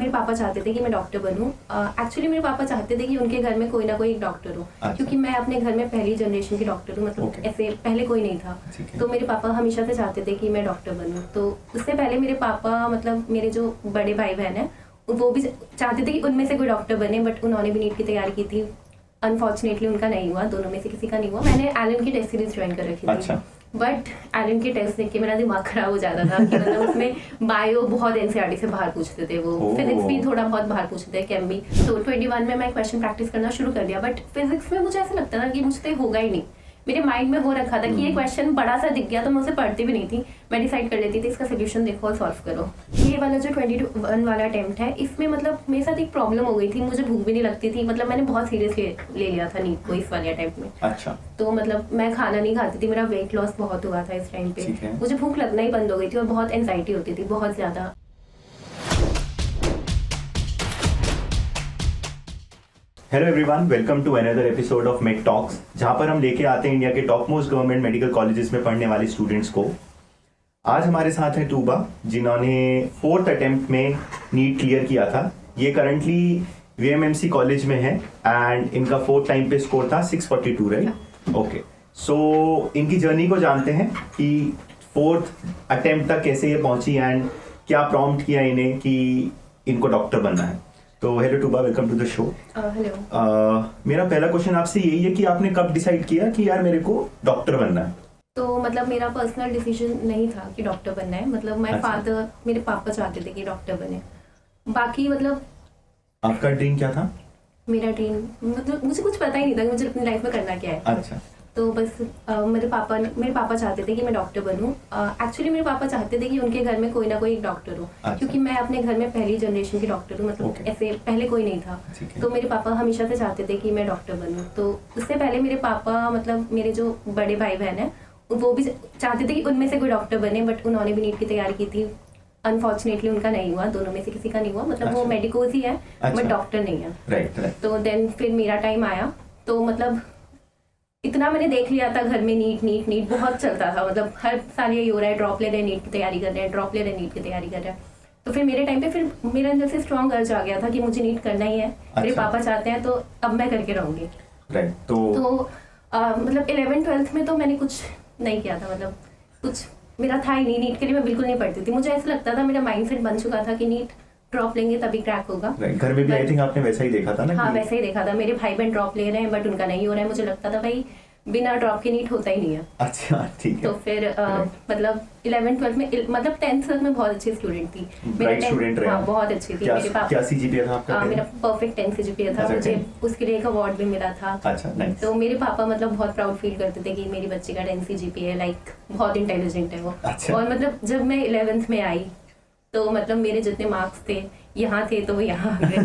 मेरे पापा चाहते थे कि मैं डॉक्टर बनूं। एक्चुअली मेरे पापा चाहते थे कि उनके घर में कोई ना कोई एक डॉक्टर हो। अच्छा। क्योंकि मैं अपने घर में पहली जनरेशन की डॉक्टर हूँ, मतलब Okay. ऐसे पहले कोई नहीं था। तो मेरे पापा हमेशा से चाहते थे कि मैं डॉक्टर बनूं। तो उससे पहले मेरे पापा मतलब मेरे जो बड़े भाई बहन है वो भी चाहते थे कि उनमें से कोई डॉक्टर बने, बट उन्होंने भी नीट की तैयारी की थी। अनफॉर्चुनेटली उनका नहीं हुआ, दोनों में से किसी का नहीं हुआ। मैंने एलन की टेस्ट सीरीज ज्वाइन कर रखी थी। अच्छा। बट एलन की टेस्ट देख के मेरा दिमाग खराब हो जाता था कि मतलब उसमें बायो बहुत एनसीईआरटी से बाहर पूछते थे, वो फिजिक्स भी थोड़ा बहुत बाहर पूछते थे, केम भी। तो 21 में मैं क्वेश्चन प्रैक्टिस करना शुरू कर दिया, बट फिजिक्स में मुझे ऐसा लगता था कि मुझसे होगा ही नहीं। मेरे माइंड में हो रखा था कि ये क्वेश्चन बड़ा सा दिख गया तो मैं उसे पढ़ती भी नहीं थी, मैं डिसाइड कर लेती थी इसका सोल्यूशन देखो और सॉल्व करो। ये वाला जो 21 वाला अटेम्प्ट है, इसमें मतलब मेरे साथ एक प्रॉब्लम हो गई थी, मुझे भूख भी नहीं लगती थी। मतलब मैंने बहुत सीरियसली ले लिया था नीट को इस वाले अटेम्प्ट में। अच्छा। तो मतलब मैं खाना नहीं खाती थी, मेरा वेट लॉस बहुत हुआ था इस टाइम पे। मुझे भूख लगना ही बंद हो गई थी और बहुत एंजाइटी होती थी, बहुत ज्यादा। Hello everyone, welcome to another episode of make talks, जहां पर हम लेके आते हैं इंडिया के top most government medical colleges में पढ़ने वाले स्टूडेंट्स को। आज हमारे साथ है टूबा, जिन्होंने 4th अटेम्प्ट में नीट क्लियर किया था। ये करंटली वीएमएमसी कॉलेज में है एंड इनका 4th टाइम पे स्कोर था 642, राइट? ओके, सो इनकी जर्नी को जानते हैं कि 4th अटेम्प्ट तक कैसे ये पहुंची एंड क्या प्रॉम्प्ट किया इन्हें कि इनको डॉक्टर बनना है। तो hello Tooba, welcome to the show. Hello. मेरा पहला क्वेश्चन आपसे यही है कि आपने कब डिसाइड किया कि यार मेरे को डॉक्टर बनना है? तो मतलब मेरा पर्सनल डिसीजन नहीं था कि डॉक्टर बनना है। मतलब मेरे पापा चाहते थे कि डॉक्टर बने। बाकी मतलब आपका ड्रीम क्या था? मेरा ड्रीम मतलब मुझे कुछ पता ही नहीं था कि मुझे अपनी लाइफ में करना क्या है। अच्छा। तो बस मेरे पापा चाहते थे कि मैं डॉक्टर बनूं। एक्चुअली मेरे पापा चाहते थे कि उनके घर में कोई ना कोई एक डॉक्टर हो। अच्छा। क्योंकि मैं अपने घर में पहली जनरेशन की डॉक्टर हूँ, मतलब ऐसे पहले कोई नहीं था। तो मेरे पापा हमेशा से चाहते थे कि मैं डॉक्टर बनूं। तो उससे पहले मेरे पापा मतलब मेरे जो बड़े भाई बहन है वो भी चाहते थे कि उनमें से कोई डॉक्टर बने, बट उन्होंने भी नीट की तैयारी की थी। अनफॉर्चुनेटली उनका नहीं हुआ, दोनों में से किसी का नहीं हुआ। मतलब वो मेडिकोज ही है बट डॉक्टर नहीं है। राइट। तो देन फिर मेरा टाइम आया। तो मतलब इतना मैंने देख लिया था घर में, नीट बहुत चलता था। मतलब हर साल यही हो रहा है, ड्रॉप ले रहे हैं नीट की तैयारी कर रहे हैं, ड्रॉप ले रहे हैं नीट की तैयारी कर रहे हैं। तो फिर मेरे टाइम पे फिर मेरे अंदर से स्ट्रॉन्ग अर्ज आ गया था कि मुझे नीट करना ही है। मेरे पापा चाहते हैं तो अब मैं करके रहूंगी। राइट। तो मतलब 11th-12th में तो मैंने कुछ नहीं किया था। मतलब कुछ मेरा था ही नहीं, नीट के लिए मैं बिल्कुल नहीं पढ़ती थी। मुझे ऐसा लगता था, मेरा माइंडसेट बन चुका था कि नीट ड्रॉप लेंगे तभी क्रैक होगा। घर में भी आई थिंक आपने वैसा ही देखा था ना? हाँ, वैसे ही देखा था। मेरे भाई बहन ड्रॉप ले रहे हैं बट उनका नहीं हो रहा है। मुझे लगता था भाई बिना ड्रॉप के नीट होता ही नहीं है। अच्छा, ठीक है। तो फिर मतलब 11th-12th में मतलब 10th तक मैं बहुत अच्छी स्टूडेंट थी। ब्राइट स्टूडेंट रहे। हाँ, बहुत अच्छी थी। मेरे पापा क्या सीजीपीए था आपका? मेरा परफेक्ट 10 सीजीपीए था। मुझे उसके लिए एक अवार्ड भी मिला था। अच्छा, नाइस। तो मेरे पापा मतलब बहुत प्राउड फील करते थे कि मेरी बच्ची का 10 सीजीपीए, लाइक बहुत इंटेलिजेंट है वो। अच्छा। और मतलब जब मैं 11th में आई तो मतलब मेरे जितने मार्क्स थे यहाँ थे तो वो यहाँ आ गए।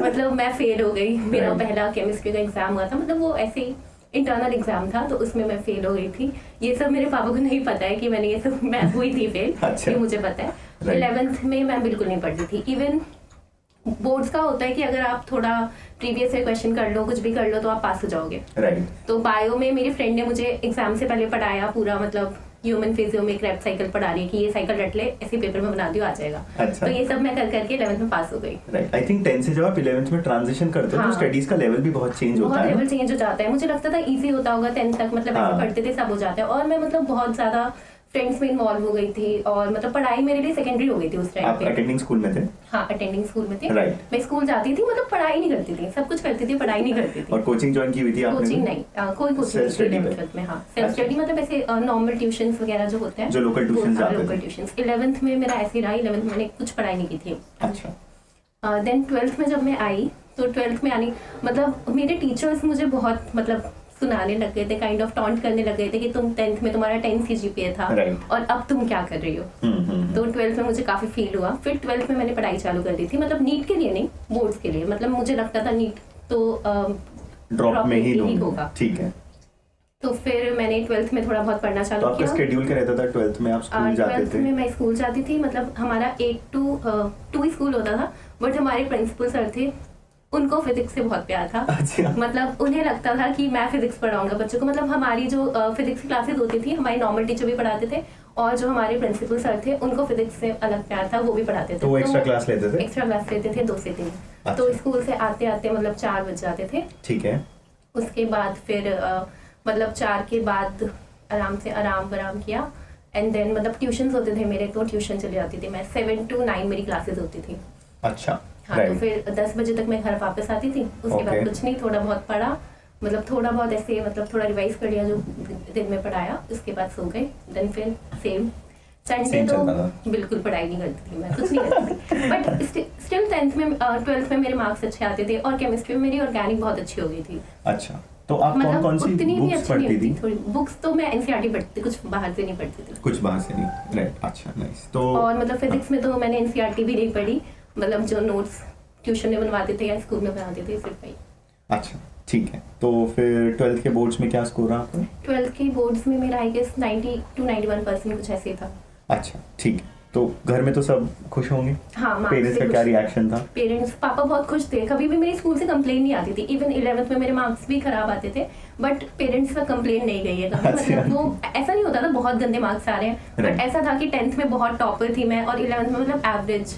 मतलब मैं फेल हो गई। मेरा पहला केमिस्ट्री का एग्जाम हुआ था, मतलब वो ऐसे ही इंटरनल एग्जाम था, तो उसमें मैं फेल हो गई थी। ये सब मेरे पापा को नहीं पता है कि मैंने ये सब मैं हुई थी फेल। अच्छा। ये मुझे पता है। 11th में मैं बिल्कुल नहीं पढ़ती थी। इवन बोर्ड्स का होता है कि अगर आप थोड़ा प्रीवियस ईयर क्वेश्चन कर लो, कुछ भी कर लो तो आप पास हो जाओगे। राइट। तो बायो में मेरी फ्रेंड ने मुझे एग्जाम से पहले पढ़ाया पूरा, मतलब ह्यूमन फिजियो में क्रैप साइकिल पढ़ा रही है कि ये साइकिल रट ले, ऐसे पेपर में बना दियो, आ जाएगा। अच्छा। तो ये सब मैं कर करके 11th में पास हो गई। राइट। आई थिंक 10 से जब आप 11th में ट्रांजिशन करते हो तो स्टडीज का लेवल भी बहुत चेंज होता है। बहुत लेवल चेंज हो जाता है। मुझे लगता था इजी होता होगा 10th तक, मतलब ऐसे पढ़ते थे सब हो जाता है। और मैं मतलब बहुत ज्यादा फ्रेंड्स में इन्वॉल्व हो गई थी और मतलब पढ़ाई मेरे लिए सेकेंडरी हो गई थी उस टाइम पे। आप अटेंडिंग स्कूल में थे? हाँ, अटेंडिंग स्कूल में थी। राइट। मैं स्कूल जाती थी, मतलब पढ़ाई नहीं करती थी, सब कुछ करती थी, पढ़ाई नहीं करती थी। और कोचिंग ज्वाइन की हुई थी आपने? कोचिंग नहीं, कोई कोचिंग नहीं। हाँ, सेल्फ स्टडी, मतलब ऐसे नॉर्मल ट्यूशंस वगैरह जो होते हैं, जो लोकल ट्यूशंस जाते थे। Local tuitions. 11th में मेरा ऐसे ही रहा, 11th में मैंने कुछ पढ़ाई नहीं की थी। अच्छा। देन 12th में जब मैं आई तो 12th में आनी मतलब मेरे टीचर्स मुझे बहुत मतलब सुनाने लग गए थे, काइंड ऑफ टॉन्ट करने लग गए थे कि तुम 10th में तुम्हारा 10 सीजीपीए था और अब तुम क्या कर रही हो। तो 12th में मुझे काफी फील हुआ। फिर 12th में मैंने पढ़ाई चालू कर दी थी, मतलब नीट के लिए नहीं, बोर्ड्स के लिए। मतलब मुझे लगता था नीट तो ड्रॉप में ही होगा। ठीक है। तो फिर मैंने 12th में थोड़ा बहुत पढ़ना चालू किया। तो आपका शेड्यूल क्या रहता था 12th में? आप स्कूल जाते थे? 12th में मैं स्कूल जाती थी। मतलब हमारा 8 to 2 स्कूल होता था, बट हमारे प्रिंसिपल सर थे, उनको फिजिक्स से बहुत प्यार था। अच्छा। मतलब उन्हें लगता था कि मैं फिजिक्स पढ़ाऊंगा बच्चों को। मतलब हमारी जो फिजिक्स की क्लासेस होती थी, हमारे नॉर्मल टीचर भी पढ़ाते थे और जो हमारे प्रिंसिपल सर थे उनको फिजिक्स से अलग प्यार था, वो भी पढ़ाते थे। तो वो एक्स्ट्रा क्लास लेते थे? एक्स्ट्रा क्लास लेते थे 2 से 3। अच्छा। तो स्कूल से आते आते मतलब 4 बज जाते थे। ठीक है। उसके बाद फिर मतलब 4 के बाद आराम से आराम किया एंड देन मतलब ट्यूशंस होते थे मेरे, तो ट्यूशन चली जाती थी मैं। 7 to 9 मेरी क्लासेस होती थी। अच्छा। हाँ, तो फिर 10 बजे तक मैं घर वापस आती थी। उसके बाद कुछ नहीं, थोड़ा बहुत पढ़ा, मतलब थोड़ा बहुत ऐसे मतलब थोड़ा रिवाइज कर लिया जो दिन में पढ़ाया, उसके बाद सो गए। देन फिर सेम संडे तो बिल्कुल पढ़ाई नहीं करती थी मैं, कुछ नहीं करती थी। बट स्टिल 10th में 12th में मेरे मार्क्स अच्छे आते थे और केमिस्ट्री में मेरी ऑर्गेनिक बहुत अच्छी हो गई थी। अच्छा, तो आप मतलब कौन सी बुक्स पढ़ती थी? थोड़ी बुक्स तो मैं एनसीईआरटी पढ़ती थी, कुछ बाहर से नहीं पढ़ती थी। कुछ बाहर से नहीं, राइट। अच्छा, नाइस। तो और मतलब फिजिक्स में तो मैंने एनसीईआरटी भी नहीं पढ़ी, मतलब जो नोट्स ट्यूशन में बनवाते थे या स्कूल में बनाते थे सिर्फ वही। अच्छा, ठीक है। तो फिर 12th के बोर्ड्स में क्या स्कोर रहा आपका? 12th के बोर्ड्स में मेरा आई गेस 90 to 91% कुछ ऐसे ही था। अच्छा, ठीक है। तो घर में तो सब खुश होंगे? हाँ, पेरेंट्स का क्या रिएक्शन था? पेरेंट्स, पापा बहुत खुश थे। कभी भी मेरी स्कूल से कंप्लेन नहीं आती थी। इवन 11th में मेरे मार्क्स भी खराब आते थे, बट पेरेंट्स का कंप्लेन नहीं गई है कभी। मतलब वो ऐसा नहीं होता था बहुत गंदे मार्क्स आ रहे हैं, बट ऐसा था कि 10th में बहुत टॉपर थी मैं और 11th में मतलब एवरेज,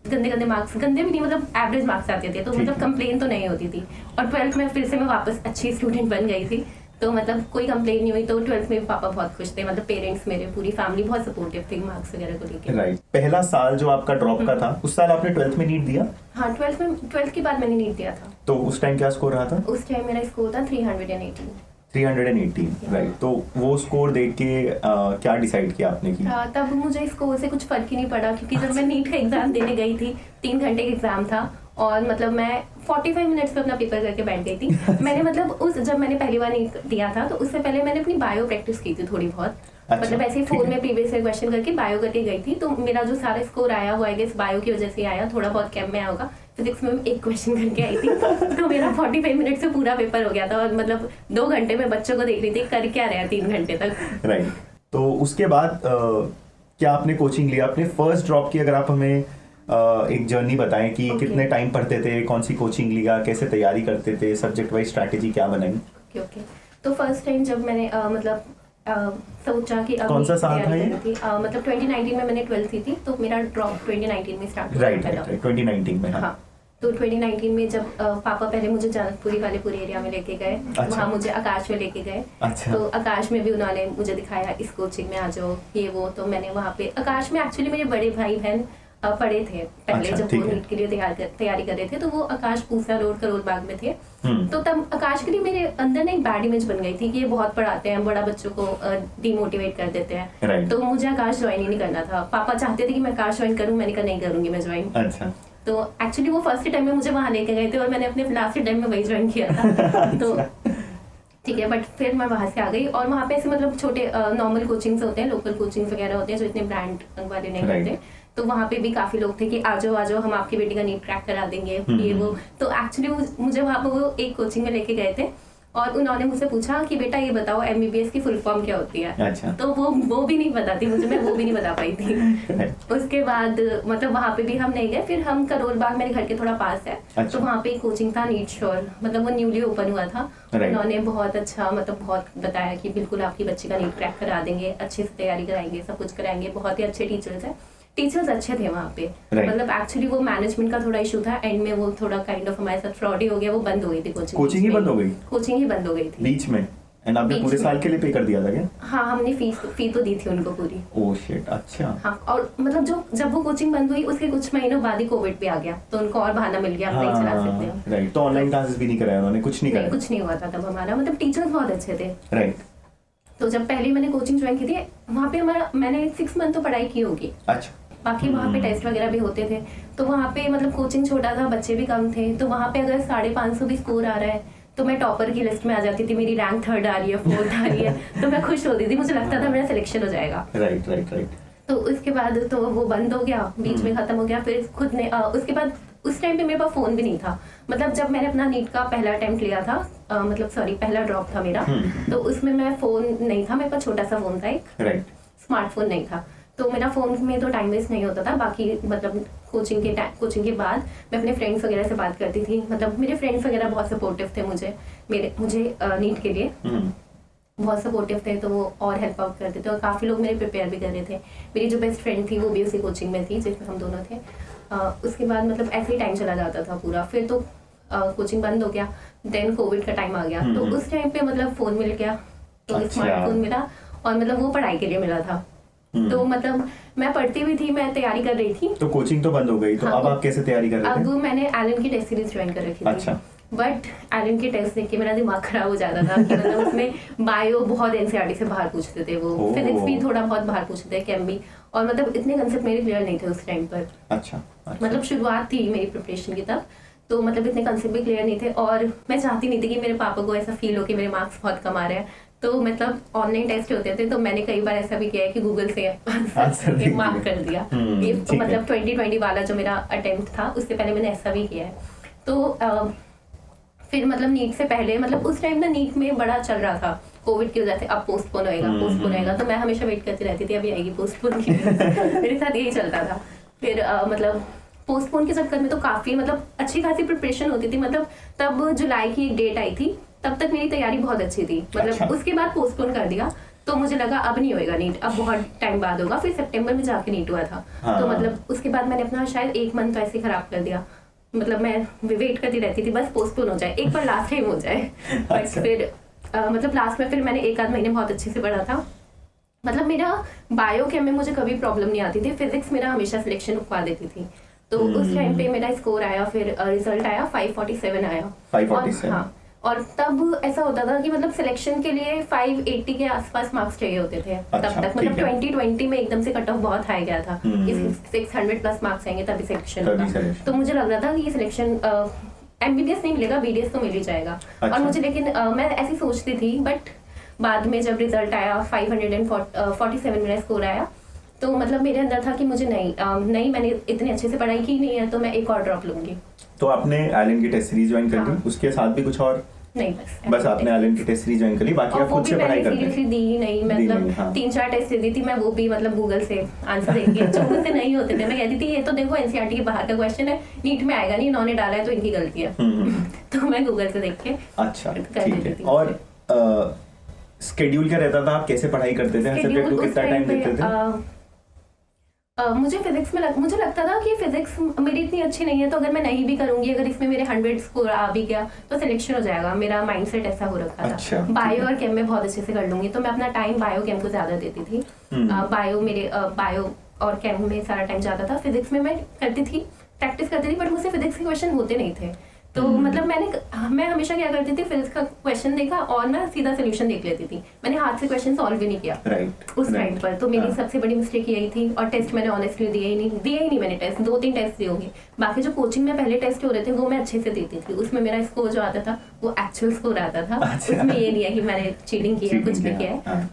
गंदे मार्क्स, गंदे भी नहीं मतलब एवरेज मार्क्स आते थे, तो मतलब कंप्लेन तो नहीं होती थी। और 12th में फिर से मैं वापस अच्छी स्टूडेंट बन गई थी, तो मतलब कोई कंप्लेन नहीं हुई। तो 12th में भी पापा बहुत खुश थे, मतलब पेरेंट्स मेरे, पूरी फैमिली बहुत सपोर्टिव थी मार्क्स वगैरह को लेकर। राइट। पहला साल जो आपका ड्रॉप का था, उस साल आपने 12th में नीट दिया? हाँ, 12th के बाद मैंने नीट दिया था। तो उस टाइम क्या स्कोर रहा था? उस टाइम मेरा स्कोर था 318। 318, राइट। तो वो स्कोर देख के क्या डिसाइड किया आपने कि? तब मुझे स्कोर से कुछ फर्क ही नहीं पड़ा, क्योंकि जब मैं नीट का एग्जाम देने गई थी 3 घंटे का एग्जाम था और मतलब मैं 45 मिनट्स पे अपना पेपर करके बैठ गई थी। मैंने मतलब जब मैंने पहली बार नीट दिया था तो उससे पहले मैंने अपनी बायो प्रैक्टिस की थी थोड़ी बहुत। अच्छा, मतलब ऐसे ही फोन में प्रीवियस ईयर क्वेश्चन करके बायो करके गई थी, तो मेरा जो सारा स्कोर आया वो आई गेस बायो की वजह से आया, थोड़ा बहुत कैम में आया होगा। फिजिक्स में एक क्वेश्चन करके आई थी तो मेरा 45 मिनट से पूरा पेपर हो गया था और मतलब 2 घंटे में बच्चों को देख रही थी कर क्या रहे हैं 3 घंटे तक। राइट। तो उसके बाद क्या आपने कोचिंग लिया? अपने फर्स्ट ड्रॉप की अगर आप हमें एक जर्नी बताएं कि कितने टाइम पढ़ते थे, कौन सी कोचिंग लिया, कैसे तैयारी करते थे, सब्जेक्ट वाइज स्ट्रैटेजी क्या बनाई? ओके। तो फर्स्ट टाइम जब मैंने मतलब सोचा कि कौन सा साल था ये? मतलब 2019 में मैंने 12th थी, तो मेरा ड्रॉप 2019 में स्टार्ट हुआ। राइट, 2019 में। हाँ, तो 2019 में जब पापा पहले मुझे जनकपुरी वाले पूरे एरिया में लेके गए। अच्छा। वहाँ मुझे आकाश में लेके गए। अच्छा। तो आकाश में भी उन्होंने मुझे दिखाया इस कोचिंग में आ जाओ, ये वो। तो मैंने वहाँ पे आकाश में एक्चुअली मेरे बड़े भाई बहन पढ़े थे पहले। अच्छा, जब वो नीट के लिए तैयारी कर रहे थे, तो वो आकाश पूसा रोड करोल बाग में थे। तो तब आकाश के लिए मेरे अंदर ना एक बैड इमेज बन गई थी कि ये बहुत पढ़ाते हैं, बड़ा बच्चों को डिमोटिवेट कर देते हैं। तो मुझे आकाश ज्वाइन ही नहीं करना था। पापा चाहते थे कि मैं आकाश ज्वाइन करूँ, मैंने कहा नहीं करूंगी मैं ज्वाइन। अच्छा। तो एक्चुअली वो फर्स्ट टाइम में मुझे वहाँ लेके गए थे और मैंने अपने लास्ट टाइम में वही ज्वाइन किया था। तो ठीक है, बट फिर मैं वहाँ से आ गई और वहाँ पे ऐसे मतलब छोटे नॉर्मल कोचिंग्स होते हैं, लोकल कोचिंग्स वगैरह होते हैं जो इतने ब्रांड वाले नहीं होते। तो वहाँ पे भी काफी लोग थे कि आ जाओ हम आपकी बेटी का नीट क्रैक करा देंगे, ये वो। तो एक्चुअली मुझे वहाँ पे वो एक कोचिंग में लेके गए थे और उन्होंने मुझसे पूछा कि बेटा ये बताओ MBBS की फुल फॉर्म क्या होती है। अच्छा। तो वो भी नहीं बताती मुझे, मैं वो भी नहीं बता पाई थी। उसके बाद मतलब वहाँ पे भी हम नहीं गए। फिर हम करोल बाग मेरे घर के थोड़ा पास है। अच्छा। तो वहाँ पे एक कोचिंग था नीट श्योर, मतलब वो न्यूली ओपन हुआ था। उन्होंने बहुत अच्छा मतलब बहुत बताया कि बिल्कुल आपकी बच्ची का नीट क्रैक करा देंगे, अच्छे से तैयारी कराएंगे, सब कुछ कराएंगे, बहुत ही अच्छे टीचर्स हैं। टीचर्स अच्छे थे वहाँ पे। मतलब एक्चुअली वो मैनेजमेंट का थोड़ा इशू था, एंड में वो थोड़ा काइंड ऑफ हमारे साथ फ्रॉड ही हो गया, वो बंद हो गई थी कोचिंग ही बंद हो गई। कोचिंग ही बंद हो गई थी बीच में। एंड आपने पूरे साल के लिए पे कर दिया था क्या? हाँ, हमने फी तो दी थी उनको पूरी। Oh shit. अच्छा। हाँ, और मतलब जब वो कोचिंग बंद हुई उसके कुछ महीनों बाद ही कोविड भी आ गया, तो उनको और बहाना मिल गया, हम नहीं चला सकते हैं। राइट। तो ऑनलाइन क्लासेस भी नहीं कराया उन्होंने? कुछ नहीं कराया? कुछ नहीं हुआ था तब हमारा, मतलब टीचर्स बहुत अच्छे थे। राइट। तो जब पहले मैंने कोचिंग ज्वाइन की थी वहाँ पे मैंने 6 मंथ तो पढ़ाई की होगी। अच्छा। बाकी वहाँ पे टेस्ट वगैरह भी होते थे, तो वहाँ पे मतलब कोचिंग छोटा था, बच्चे भी कम थे, तो वहाँ पे अगर 550 भी स्कोर आ रहा है तो मैं टॉपर की लिस्ट में आ जाती थी। मेरी रैंक 3rd आ रही है, 4th आ रही है, तो मैं खुश होती थी, मुझे लगता था मेरा सिलेक्शन हो जाएगा। राइट। तो उसके बाद तो वो बंद हो गया, बीच में खत्म हो गया। फिर खुद ने उसके बाद उस टाइम पे मेरे पास फोन भी नहीं था। मतलब जब मैंने अपना नीट का पहला अटेम्प्ट लिया था, पहला ड्रॉप था मेरा, तो उसमें मैं फोन नहीं था, मेरे पास छोटा सा फोन था एक, स्मार्टफोन नहीं था। तो मेरा फोन में तो टाइम वेस्ट नहीं होता था। बाकी मतलब कोचिंग के बाद मैं अपने फ्रेंड्स वगैरह से बात करती थी। मतलब मेरे फ्रेंड्स वगैरह बहुत सपोर्टिव थे मुझे नीट के लिए। बहुत सपोर्टिव थे, तो वो और हेल्प आउट करते थे और काफ़ी लोग मेरे प्रिपेयर भी कर रहे थे। मेरी जो बेस्ट फ्रेंड थी वो भी उसी कोचिंग में थी जिसमें हम दोनों थे। उसके बाद मतलब ऐसे ही टाइम चला जाता था पूरा, फिर तो कोचिंग बंद हो गया, देन कोविड का टाइम आ गया, तो उस टाइम पे मतलब फ़ोन मिल गया, तो स्मार्टफोन मिला और मतलब वो पढ़ाई के लिए मिला था। तो मतलब मैं पढ़ती भी थी, मैं तैयारी कर रही थी। तो कोचिंग तो बंद हो गई, तो हाँ, अब आप कैसे तैयारी कर रहे थे? अब मैंने एलन की टेस्ट सीरीज ज्वाइन कर रखी थी। अच्छा। बट एलन की टेस्ट देख के मेरा दिमाग खराब हो जाता था कि मतलब उसमें बायो बहुत एनसीईआरटी से बाहर पूछते थे, वो फिजिक्स भी थोड़ा बहुत बाहर पूछते थे, केम भी, और मतलब इतने कंसेप्ट मेरे क्लियर नहीं थे उस टाइम पर। अच्छा। मतलब शुरुआत थी मेरी प्रिपरेशन की तब, तो मतलब इतने कंसेप्ट भी क्लियर नहीं थे और मैं चाहती नहीं थी कि मेरे पापा को ऐसा फील हो कि मेरे मार्क्स बहुत कम आ रहे हैं। तो मतलब ऑनलाइन टेस्ट होते थे, तो मैंने कई बार ऐसा भी किया है कि गूगल से आंसर मार्क कर दिया। ये मतलब 2020 वाला जो मेरा अटेम्प्ट था उससे पहले मैंने ऐसा भी किया है। तो फिर मतलब नीट से पहले, मतलब उस टाइम ना नीट में बड़ा चल रहा था कोविड की वजह से, अब पोस्टपोन होएगा, तो मैं हमेशा वेट करती रहती थी अभी आएगी पोस्टपोन की। मेरे साथ यही चलता था। फिर मतलब पोस्टपोन के चक्कर में तो काफ़ी मतलब अच्छी खासी प्रिपरेशन होती थी। मतलब तब जुलाई की एक डेट आई थी, तब तक मेरी तैयारी बहुत अच्छी थी। मतलब अच्छा। उसके बाद पोस्टपोन कर दिया, तो मुझे लगा अब नहीं होएगा नीट, अब बहुत टाइम बाद होगा। फिर सितंबर में जाके नीट हुआ था। हाँ। तो मतलब उसके बाद मैंने अपना शायद 1 मंथ ऐसे खराब कर दिया। मतलब मैं वेट करती रहती थी बस पोस्टपोन हो जाए, एक बार लास्ट टाइम हो जाए। बट फिर मतलब लास्ट में फिर मैंने 1 आध महीने बहुत अच्छे से पढ़ा था। मतलब मेरा बायो केम में मुझे कभी प्रॉब्लम नहीं आती थी, फिजिक्स मेरा हमेशा सिलेक्शन रुकवा देती थी। तो उस टाइम पे मेरा स्कोर आया, फिर रिजल्ट आया 547 आया। 547। हाँ, और तब ऐसा होता था कि मतलब सिलेक्शन के लिए 580 के आसपास मार्क्स चाहिए होते थे। अच्छा, तब तक मतलब 2020 में एकदम से कट ऑफ बहुत हाई गया था, 600 प्लस मार्क्स आएंगे तभी सिलेक्शन होगा। तो मुझे लग रहा था कि ये सिलेक्शन एमबीबीएस नहीं मिलेगा, बीडीएस तो मिल ही जाएगा। अच्छा। और मुझे लेकिन मैं ऐसी सोचती थी, बट बाद में जब रिजल्ट आया 547 मेरा स्कोर आया, तो मतलब मेरे अंदर था कि मुझे नहीं मैंने इतने अच्छे से पढ़ाई की नहीं है, तो मैं एक और ड्रॉप लूंगी। तो आपने एलन की टेस्ट सीरीज ज्वाइन कर ली? हाँ। उसके साथ भी कुछ और? नहीं, बस आपने एलन की टेस्ट सीरीज ज्वाइन कर ली, बाकी आप खुद से पढ़ाई करते हैं? सीरियसली दी ही नहीं, मतलब हाँ। 3-4 टेस्ट दे दी थी मैं, वो भी मतलब गूगल से आंसर देके जो मुझसे नहीं होते थे। मैं कहती थी ये तो देखो एनसीईआरटी के बाहर का क्वेश्चन है, नीट में आएगा नहीं, इन्होंने डाला है तो इनकी गलती है। तो मैं गूगल से देख के अच्छा, ठीक है। और स्केड्यूल क्या रहता था, आप कैसे पढ़ाई करते थे? हर सब्जेक्ट को कितना टाइम देते थे? मुझे फिजिक्स में मुझे लगता था कि फिजिक्स मेरी इतनी अच्छी नहीं है, तो अगर मैं नहीं भी करूंगी, अगर इसमें मेरे 100 स्कोर आ भी गया तो सिलेक्शन हो जाएगा। मेरा माइंडसेट ऐसा हो रखा था। अच्छा, बायो और केम में बहुत अच्छे से कर लूंगी, तो मैं अपना टाइम बायो केम को ज्यादा देती थी। बायो और केम में सारा टाइम जाता था। फिजिक्स में मैं करती थी, प्रैक्टिस करती थी, बट मुझसे फिजिक्स के क्वेश्चन होते नहीं थे। तो मतलब मैं हमेशा क्या करती थी, फिजिक्स का क्वेश्चन देखा और मैं सीधा सोल्यूशन देख लेती थी। मैंने हाथ से क्वेश्चन सॉल्व भी नहीं किया उस टाइम पर। तो मेरी सबसे बड़ी मिस्टेक यही थी। और टेस्ट मैंने ऑनेस्टली दिए ही नहीं मैंने टेस्ट, 2-3 टेस्ट दिए होंगे। बाकी जो कोचिंग में पहले टेस्ट हो रहे थे वो मैं अच्छे से देती थी, उसमें मेरा स्कोर जो आता था वो एक्चुअल स्कोर आता था। उसमें ये नहीं है कि मैंने चीटिंग की है, कुछ भी किया है।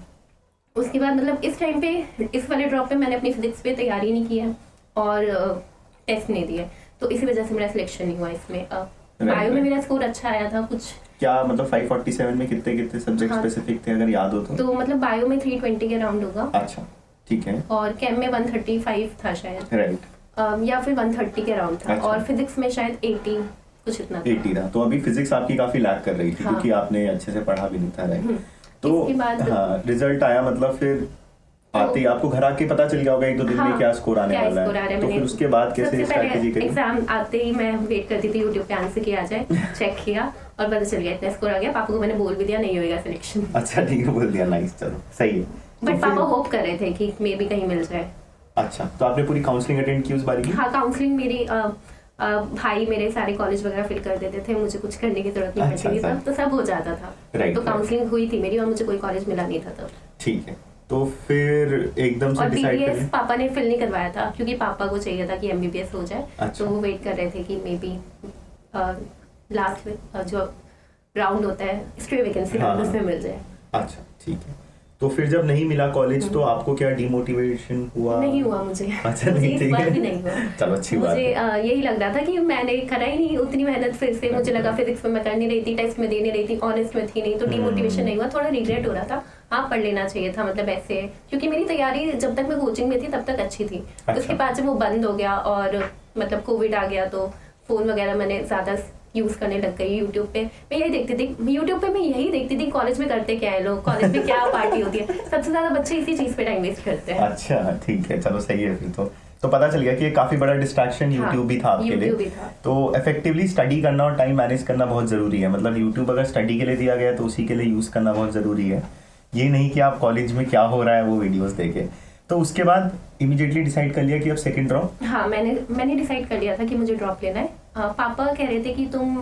उसके बाद मतलब इस टाइम पे, इस वाले ड्रॉप पे मैंने अपनी फिजिक्स पे तैयारी नहीं की है और टेस्ट नहीं दिए, तो इसी वजह से मेरा सिलेक्शन नहीं हुआ इसमें। बायो में मेरा स्कोर अच्छा आया था कुछ। क्या मतलब 547 में कितने सब्जेक्ट स्पेसिफिक थे, अगर याद हो तो? मतलब बायो में 320 के अराउंड होगा। अच्छा, ठीक है। और केम में 135 था शायद, राइट, या फिर 130 के अराउंड था। अच्छा। और फिजिक्स में शायद 80 कुछ इतना 80 था। तो अभी फिजिक्स आपकी काफी लैग कर रही थी। हाँ। क्योंकि आपने अच्छे से पढ़ा भी नहीं था, राइट? तो इसके बाद हाँ, रिजल्ट आया, मतलब फिर आते ही आपको घर आके पता चल गया होगा 1-2 दिन में क्या स्कोर आने वाला है। तो फिर उसके बाद कैसे स्ट्रैटेजी करी? एग्जाम आते ही मैं वेट करती थी यूट्यूब पे आंसर किया जाए, चेक किया और पता चल गया इतना स्कोर आ गया। पापा को मैंने बोल भी दिया नहीं होएगा सिलेक्शन। अच्छा, ठीक है, बोल दिया, नाइस, चलो सही है। बट पापा होप कर रहे थे कि मे भी कहीं मिल जाए। अच्छा, तो आपने पूरी काउंसलिंग अटेंड की उस बार की? हाँ, काउंसलिंग मेरी भाई मेरे सारे कॉलेज वगैरह फिल कर देते थे, मुझे कुछ करने की जरूरत नहीं पड़ती थी, तो सब हो जाता था। तो काउंसलिंग हुई थी मेरी और मुझे कोई कॉलेज मिला नहीं था तब। ठीक है, तो फिर एकदम से डिसाइड करें? पापा ने फिल नहीं करवाया था क्योंकि पापा को चाहिए था कि एमबीबीएस हो जाए। अच्छा। तो वो वेट कर रहे थे कि मे बी लास्ट में जो राउंड होता है स्ट्रे वैकेंसी, उसमें मिल जाए। अच्छा, ठीक है। तो फिर जब नहीं मिला कॉलेज तो आपको क्या डिमोटिवेशन हुआ? नहीं हुआ मुझे। अच्छा, नहीं, इस बार भी नहीं हुआ। चलो, अच्छी बात है। मुझे यही लग रहा था कि मैंने करा ही नहीं उतनी मेहनत। फिर से मुझे लगा फिजिक्स में मैं कर नहीं रही थी, टेस्ट में दे नहीं रही थी, ऑनेस्ट में थी नहीं, तो डिमोटिवेशन नहीं हुआ। थोड़ा रिग्रेट हो रहा था, हाँ पढ़ लेना चाहिए था, मतलब ऐसे, क्योंकि मेरी तैयारी जब तक मैं कोचिंग में थी तब तक अच्छी थी। उसके बाद जब वो बंद हो गया और मतलब कोविड आ गया तो फ़ोन वगैरह मैंने ज़्यादा यूज़ करने लग गई। यूट्यूब पे मैं यही देखती थी, यूट्यूब पे मैं यही देखती थी कॉलेज में करते क्या है लोग, कॉलेज में क्या पार्टी होती है, सबसे ज़्यादा बच्चे इसी चीज़ पे टाइम वेस्ट करते हैं। अच्छा ठीक है, चलो सही है फिर तो पता चल गया कि ये काफी बड़ा डिस्ट्रैक्शन यूट्यूब भी था आपके लिए। तो इफेक्टिवली स्टडी करना और टाइम मैनेज करना बहुत जरूरी है। मतलब यूट्यूब अगर स्टडी के लिए दिया गया तो उसी के लिए यूज करना बहुत जरूरी है, ये नहीं कि आप कॉलेज में क्या हो रहा है वो वीडियोस देखे। तो उसके बाद इमीडिएटली डिसाइड कर लिया कि अब सेकंड ड्रॉप? हाँ, मैंने डिसाइड कर लिया था कि मुझे ड्रॉप लेना है। पापा कह रहे थे कि तुम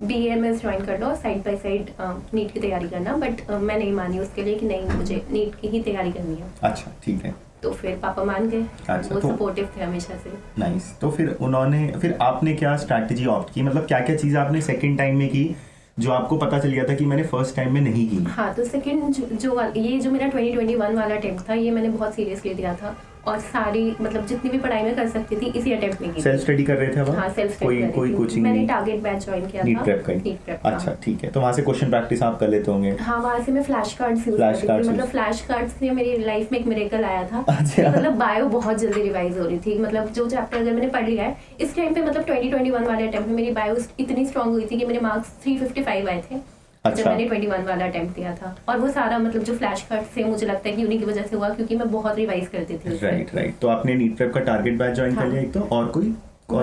BAMS ज्वाइन कर लो, साइड बाय साइड नीट की तैयारी करना, बट मैं नहीं मानी उसके लिए कि नहीं मुझे नीट की ही तैयारी करनी है। अच्छा ठीक है। तो फिर पापा मान गए। अच्छा, वो तो सपोर्टिव थे हमेशा से। नाइस। तो फिर आपने क्या स्ट्रैटेजी ऑप्ट की, मतलब क्या क्या चीज़ आपने सेकंड टाइम में की जो आपको पता चल गया था कि मैंने फर्स्ट टाइम में नहीं की? हाँ, तो सेकंड जो मेरा 2021 वाला अटेम्प्ट था, ये मैंने बहुत सीरियसली लिया था और सारी मतलब जितनी भी पढ़ाई मैं कर सकती थी इसी अटेम्प्ट में की। सेल्फ स्टडी कर रहे थे अब? हाँ, सेल्फ स्टडी कोई कोचिंग? मैंने टारगेट बैच ज्वाइन किया था, नीट प्रेप का। अच्छा ठीक है, तो वहाँ से क्वेश्चन प्रैक्टिस आप कर लेते होंगे? हाँ, वहाँ से मैं फ्लैश कार्ड्स यूज करती थी। मतलब फ्लैश कार्ड्स से मेरी लाइफ में एक मिरेकल आया था। अच्छा। मतलब बायो बहुत जल्दी रिवाइज हो रही थी। मतलब जो चैप्टर अगर मैंने पढ़ लिया है इस टाइम पे, मतलब 2021 वाले अटेम्प्ट में मेरी बायो इतनी स्ट्रांग हुई थी कि मेरे मार्क्स 355 आए थे। अच्छा। जब मैंने 21 वाला अटेम्प्ट दिया था, और वो सारा मतलब जो फ्लैश कार्ड से मुझे लगता है कि उन्हीं की वजह से हुआ, क्योंकि मैं बहुत रिवाइज करती थी। राइट। तो आपने नीट प्रेप का टारगेट बैच ज्वाइन कर लिया एक तो, और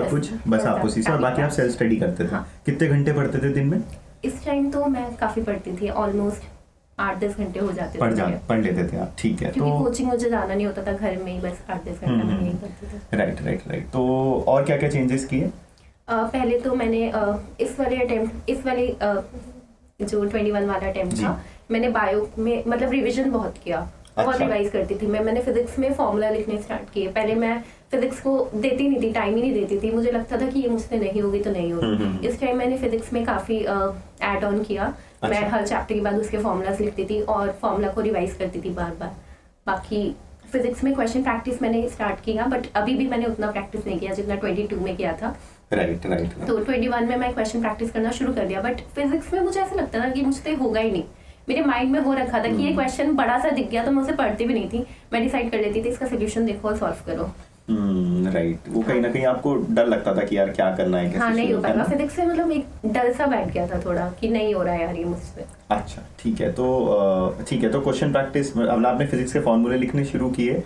कुछ बस आप उसी से, और बाकी आप सेल्फ स्टडी करते थे? हाँ। कितने घंटे पढ़ते थे दिन में? इस टाइम तो मैं काफी पढ़ती थी, ऑलमोस्ट 8-10 घंटे हो जाते थे। पढ़ लेते थे आप, ठीक है। क्योंकि कोचिंग मुझे जाना नहीं होता था, घर में ही बस 8-10 घंटे मैं यही करती थी। राइट। तो और क्या क्या चेंजेस किए? पहले तो मैंने इस वाले जो 21 वाला अटेम्प्ट था, मैंने बायो में मतलब रिवीजन बहुत किया। बहुत रिवाइज करती थी मैंने फिजिक्स में फॉर्मूला लिखने स्टार्ट किए। पहले मैं फिजिक्स को देती नहीं थी, टाइम ही नहीं देती थी, मुझे लगता था कि ये मुझसे नहीं होगी तो नहीं होगी। इस टाइम मैंने फिजिक्स में काफी ऐड ऑन किया। मैं हर चैप्टर के बाद उसके फॉर्मूलाज लिखती थी और फॉर्मूला को रिवाइज करती थी बार बार। बाकी फिजिक्स में क्वेश्चन प्रैक्टिस मैंने स्टार्ट किया, बट अभी भी मैंने उतना प्रैक्टिस नहीं किया जितना 22 में किया था। राइट। तो 21 में मैं क्वेश्चन प्रैक्टिस करना शुरू कर दिया, बट फिजिक्स में मुझे ऐसा लगता था कि मुझसे होगा ही नहीं। मेरे माइंड में हो रखा था कि ये क्वेश्चन बड़ा सा दिख गया तो मैं उसे पढ़ती भी नहीं थी, मैं डिसाइड कर लेती थी इसका सोल्यूशन देखो और सॉल्व करो। राइट। वो कहीं ना कहीं आपको डर लगता था कि यार क्या करना है, कैसे? हाँ, नहीं हो पाएगा। फिजिक्स से मतलब एक डर सा बैठ गया था थोड़ा कि नहीं हो रहा है यार ये मुझसे। अच्छा ठीक है। तो क्वेश्चन प्रैक्टिस, अब आपने फिजिक्स के फॉर्मूले लिखने शुरू किए,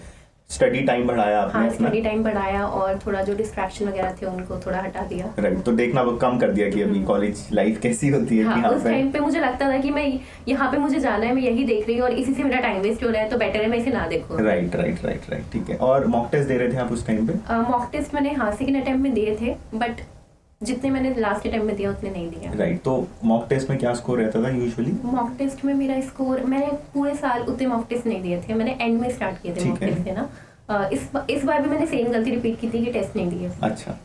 स्टडी टाइम बढ़ाया आपने? हाँ, स्टडी टाइम बढ़ाया और थोड़ा जो डिस्ट्रैक्शन वगैरह थे उनको थोड़ा हटा दिया। राइट। तो देखना वो कम कर दिया कि अभी कॉलेज लाइफ कैसी होती है। हाँ, कि उस टाइम पे मुझे लगता था कि मैं यहाँ पे मुझे जाना है, मैं यही देख रही हूँ और इसी से मेरा टाइम वेस्ट हो रहा है, तो बेटर है मैं इसे ना देखूँ। राइट। ठीक है। और मॉक टेस्ट दे रहे थे आप उस टाइम पे? मॉक टेस्ट मैंने सेकंड अटेम्प्ट में दिए थे, बट जितने मैंने लास्ट अटेम्प्ट में दिया उतने नहीं दिया। राइट। तो मॉक टेस्ट में क्या स्कोर रहता था यूजुअली? मॉक टेस्ट में मेरा स्कोर, मैंने पूरे साल उतने मॉक टेस्ट नहीं दिए थे, मैंने एंड में स्टार्ट किए थे मॉक टेस्ट देना। इस बार भी मैंने सेम गलती रिपीट की थी कि टेस्ट नहीं दिए। अच्छा।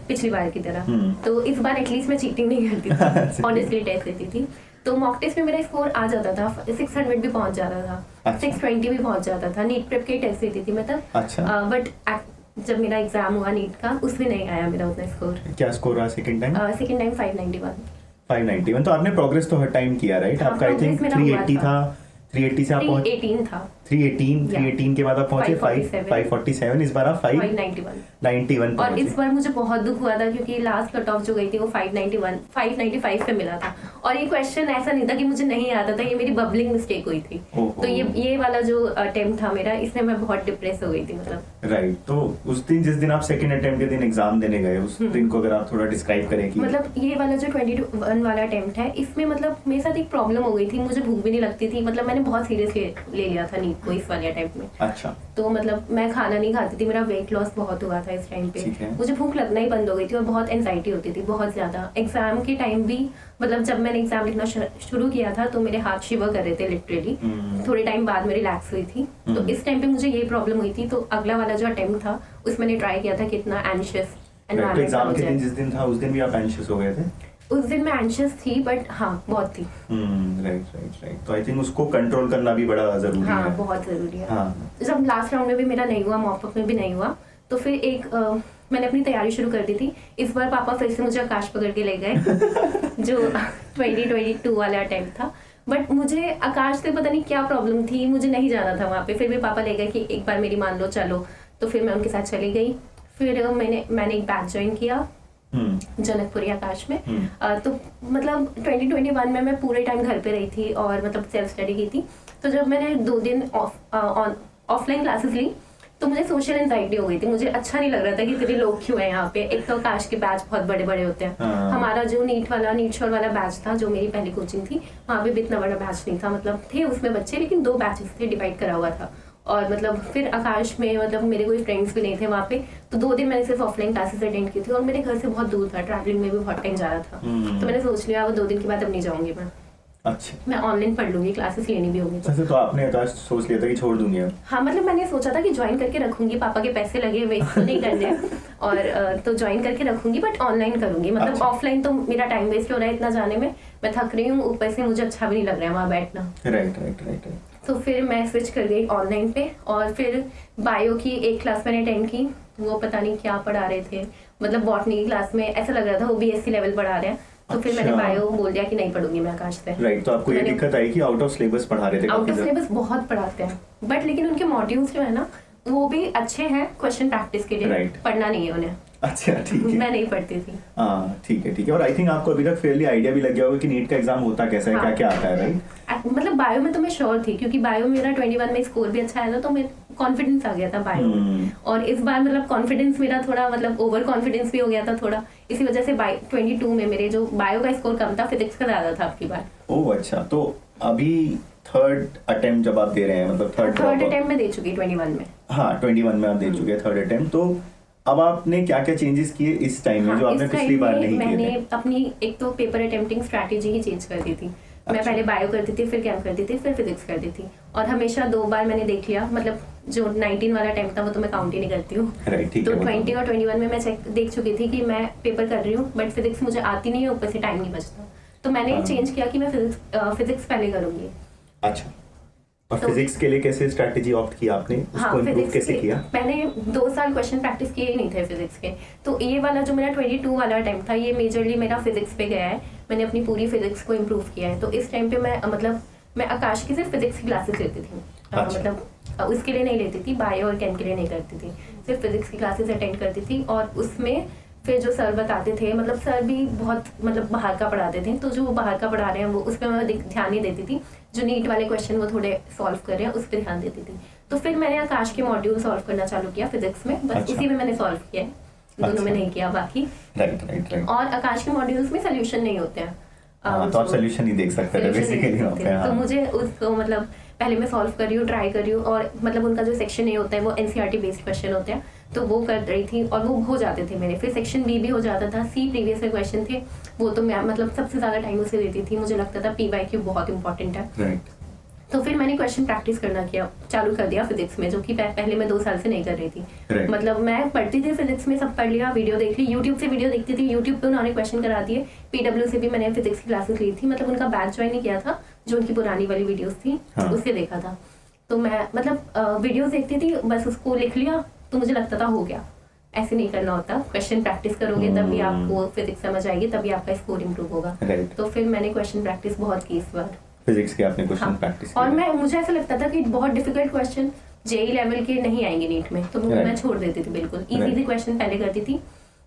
पिछली बार की तरह। तो इस बार एटलीस्ट मैं चीटिंग नहीं करती थी, ऑनेस्टली टेस्ट देती थी। तो मॉक टेस्ट में मेरा स्कोर आ जाता था, 600 भी पहुंच जाता था। अच्छा। 620 भी पहुंच जाता था। नीट प्रेप के टेस्ट देती थी मैं तब। अच्छा। बट जब मेरा एग्जाम हुआ नीट का, उसमें नहीं आया मेरा उतना स्कोर। क्या स्कोर रहा सेकंड टाइम? 591। तो आपने प्रोग्रेस तो हर टाइम किया, राइट? आपका आई थिंक 380 था, 380 से आप 318 था। 318 के बाद आप पहुंचे 547। इस बार आप 591 और इस बार मुझे बहुत दुख हुआ था क्योंकि लास्ट कट ऑफ जो गई थी वो 595 पे मिला था। और ये क्वेश्चन ऐसा नहीं था कि मुझे नहीं आता था, ये मेरी बबलिंग मिस्टेक हुई थी। तो ये वाला जो अटेम्प्ट था मेरा, इसमें मैं बहुत डिप्रेस हो गई थी मतलब। राइट। तो उस दिन जिस दिन आप सेकंड अटेम्प्ट के दिन एग्जाम देने गए, उस दिन को अगर आप थोड़ा डिस्क्राइब करें कि मतलब ये वाला जो 21 वाला अटेम्प्ट है, इसमें मतलब मेरे साथ एक प्रॉब्लम हो गई थी, मुझे भूख भी नहीं लगती थी। मतलब मैंने बहुत सीरियसली ले लिया था नीट को इस वाले अटेम्प्ट में। अच्छा। तो मतलब मैं खाना नहीं खाती थी, मेरा वेट लॉस बहुत हुआ था इस टाइम पे। मुझे भूख लगना ही बंद हो गई थी और बहुत एंजाइटी होती थी, बहुत ज्यादा। एग्जाम के टाइम भी मतलब जब मैंने एग्जाम लिखना शुरू किया था तो मेरे हाथ शिवर कर रहे थे लिटरली। थोड़े टाइम बाद में रिलैक्स हुई थी। तो इस टाइम पे मुझे ये प्रॉब्लम हुई थी। तो अगला वाला जो अटेम्प्ट था उसमें मैंने ट्राई किया था कितना एंशियस एनवायरनमेंट। एग्जाम के दिन जिस दिन था उस दिन भी आप एंशियस हो गए थे? उस दिन मैं एंशियस थी, बट हाँ बहुत थी। राइट। तो आई थिंक उसको कंट्रोल करना भी बड़ा जरूरी है। हाँ, बहुत जरूरी है। हाँ। जब लास्ट राउंड में भी मेरा नहीं हुआ, मॉक अप में भी नहीं हुआ, तो फिर मैंने अपनी तैयारी शुरू कर दी थी। इस बार पापा फिर से मुझे आकाश पकड़ के ले गए जो 2022 वाला अटेम्प्ट था। बट मुझे आकाश से पता नहीं क्या प्रॉब्लम थी, मुझे नहीं जाना था वहाँ पे। फिर भी पापा ले गए कि एक बार मेरी मान लो, चलो। तो फिर मैं उनके साथ चली गई। फिर मैंने एक बैच ज्वाइन किया जनकपुरी आकाश में। तो मतलब 2021 में मैं पूरे टाइम घर पे रही थी और मतलब सेल्फ स्टडी की थी। तो जब मैंने 2 दिन ऑफलाइन क्लासेस ली तो मुझे सोशल एंजाइटी हो गई थी। मुझे अच्छा नहीं लग रहा था कि इतने लोग क्यों हैं यहाँ पे। एक तो आकाश के बैच बहुत बड़े बड़े होते हैं। हमारा जो नीट श्योर वाला बैच था, जो मेरी पहली कोचिंग थी, वहाँ पे भी इतना बड़ा बैच नहीं था। मतलब थे उसमें बच्चे, लेकिन 2 बैचेस थे, डिवाइड करा हुआ था। और मतलब फिर आकाश में मतलब मेरे कोई फ्रेंड्स भी नहीं थे वहाँ पे। तो 2 दिन मैंने सिर्फ ऑफलाइन क्लासेस अटेंड की थी और मेरे घर से बहुत दूर था, ट्रैवलिंग में भी बहुत टाइम जा रहा था। तो मैंने सोच लिया वो 2 दिन के बाद अब नहीं जाऊंगी मैं। अच्छा, मैं ऑनलाइन पढ़ लूंगी, क्लासेस लेनी भी होंगी। तो आपने आकाश सोच लिया था कि छोड़ दूंगी? हाँ, मतलब मैंने सोचा था कि ज्वाइन करके रखूंगी, पापा के पैसे लगे वेस्ट तो नहीं करने और तो ज्वाइन करके रखूंगी, बट ऑनलाइन करूंगी। मतलब ऑफलाइन तो मेरा टाइम वेस्ट हो रहा है इतना जाने में, मैं थक रही हूँ, ऊपर से मुझे अच्छा भी नहीं लग रहा है वहाँ बैठना। राइट। तो फिर मैं स्विच कर गई ऑनलाइन पे। और फिर बायो की एक क्लास मैंने अटेंड की। वो पता नहीं क्या पढ़ा रहे थे, मतलब बॉटनी की क्लास में ऐसा लग रहा था वो BSc लेवल पढ़ा रहे हैं। तो फिर मैंने बायो बोल दिया कि नहीं पढ़ूंगी मैं आकाश से। राइट। तो आपको ये दिक्कत आई कि आउट ऑफ सिलेबस पढ़ा रहे थे? आउट ऑफ सिलेबस बहुत पढ़ाते हैं, बट लेकिन उनके मॉड्यूल्स जो है ना वो भी अच्छे हैं क्वेश्चन प्रैक्टिस के लिए। पढ़ना नहीं है उन्हें। अच्छा, ठीक है। मैं नहीं पढ़ती थी। हाँ, ठीक है। और आई थिंक आपको अभी तक फेयरली आइडिया भी लग गया होगा कि नीट का एग्जाम होता कैसा है, क्या आता है, राइट? मतलब बायो में तो मैं श्योर थी, क्योंकि बायो मेरा 21 में स्कोर भी अच्छा आया था, तो मेरा कॉन्फिडेंस आ गया था बायो में। और इस बार मतलब कॉन्फिडेंस मेरा थोड़ा मतलब ओवर कॉन्फिडेंस भी हो गया था थोड़ा, इसी वजह से 22 में मेरे जो बायो का स्कोर कम था, फिजिक्स का ज्यादा था आपकी बार। ओह अच्छा, तो अभी 3rd अटेम्प्ट जब आप दे रहे हैं, मतलब 3rd अटेम्प्ट में दे चुकी 21 में। हाँ, 21 में आप दे चुके हैं 3rd अटेम्प्ट। तो अब आपने क्या क्या चेंजेस किए इस टाइम में जो आपने पिछली बार नहीं किए? मैंने अपनी एक तो पेपर अटेम्प्टिंग स्ट्रैटेजी ही चेंज कर दी थी। मैं पहले बायो करती थी, फिर केम करती थी, फिर फिजिक्स करती थी। और हमेशा 2 बार मैंने देख लिया, मतलब जो 19 वाला अटेम्प्ट था वो तो मैं काउंट ही नहीं करती हूँ। तो 20 और 21 में मैं देख चुकी थी कि मैं पेपर कर रही हूँ, बट फिजिक्स मुझे आती नहीं है, ऊपर से टाइम नहीं बचता। तो मैंने चेंज किया कि मैं फिजिक्स पहले करूंगी। अच्छा, और फिजिक्स के लिए कैसे स्ट्रैटेजी ऑप्ट किया आपने? उसको इंप्रूव कैसे किया? मैंने 2 साल क्वेश्चन प्रैक्टिस किए ही नहीं थे फिजिक्स के। तो ये वाला जो मेरा 22 वाला अटेम्प्ट था, ये मेजरली मेरा फिजिक्स पे गया है। मैंने अपनी पूरी फिजिक्स को इम्प्रूव किया है। तो इस टाइम पे मैं आकाश की सिर्फ फिजिक्स की क्लासेस लेती थी। मतलब उसके लिए नहीं लेती थी, बायो और केम के लिए नहीं करती थी, सिर्फ फिजिक्स की क्लासेस अटेंड करती थी। और उसमें फिर जो सर बताते थे, मतलब सर भी बहुत मतलब बाहर का पढ़ाते थे, तो जो बाहर का पढ़ा रहे हैं वो उस पर मैं ध्यान नहीं देती थी। जो नीट वाले क्वेश्चन वो थोड़े सॉल्व कर रहे हैं उस पर ध्यान देती थी। तो फिर मैंने आकाश के मॉड्यूल सॉल्व करना चालू किया फिजिक्स में, बस अच्छा। उसी में मैंने सॉल्व किया है, दोनों में नहीं किया बाकी। राइट। और आकाश के मॉड्यूल्स में सोल्यूशन नहीं होते हैं। तो आप सोल्यूशन नहीं देख सकते बेसिकली। तो मुझे उसको मतलब पहले मैं सॉल्व कर रही हूँ, ट्राई कर रही हूँ। और मतलब उनका जो सेक्शन ए होता है वो NCERT बेस्ड क्वेश्चन होते हैं, तो वो कर रही थी और वो हो जाते थे मेरे। फिर सेक्शन बी भी हो जाता था। सी प्रीवियस ईयर क्वेश्चन थे, वो तो मैं मतलब सबसे ज्यादा टाइम उसे देती थी। मुझे लगता था PYQ बहुत इंपॉर्टेंट है। राइट। तो फिर मैंने क्वेश्चन प्रैक्टिस करना चालू कर दिया फिजिक्स में, जो कि पहले मैं 2 साल से नहीं कर रही थी। मतलब मैं पढ़ती थी फिजिक्स में, सब पढ़ लिया, वीडियो देख ली, यूट्यूब से वीडियो देखती थी, यूट्यूब पे उन्होंने क्वेश्चन करा दिए। PW से भी मैंने फिजिक्स की क्लासेस ली थी, मतलब उनका बैच ज्वाइन नहीं किया था, जो उनकी पुरानी वाली वीडियोस थी उससे देखा था। तो मैं मतलब वीडियोस देखती थी, बस उसको लिख लिया, तो मुझे लगता था हो गया। ऐसे नहीं करना होता, क्वेश्चन प्रैक्टिस करोगे तभी आपको फिजिक्स समझ आएगी, तभी आपका स्कोर इम्प्रूव होगा। तो फिर मैंने क्वेश्चन प्रैक्टिस बहुत की इस बार फिजिक्स के आपने क्वेश्चन प्रैक्टिस और मुझे ऐसा लगता था कि बहुत डिफिकल्ट क्वेश्चन JEE लेवल के नहीं आएंगे नीट में, तो मैं छोड़ देती थी बिल्कुल। इजी क्वेश्चन पहले करती थी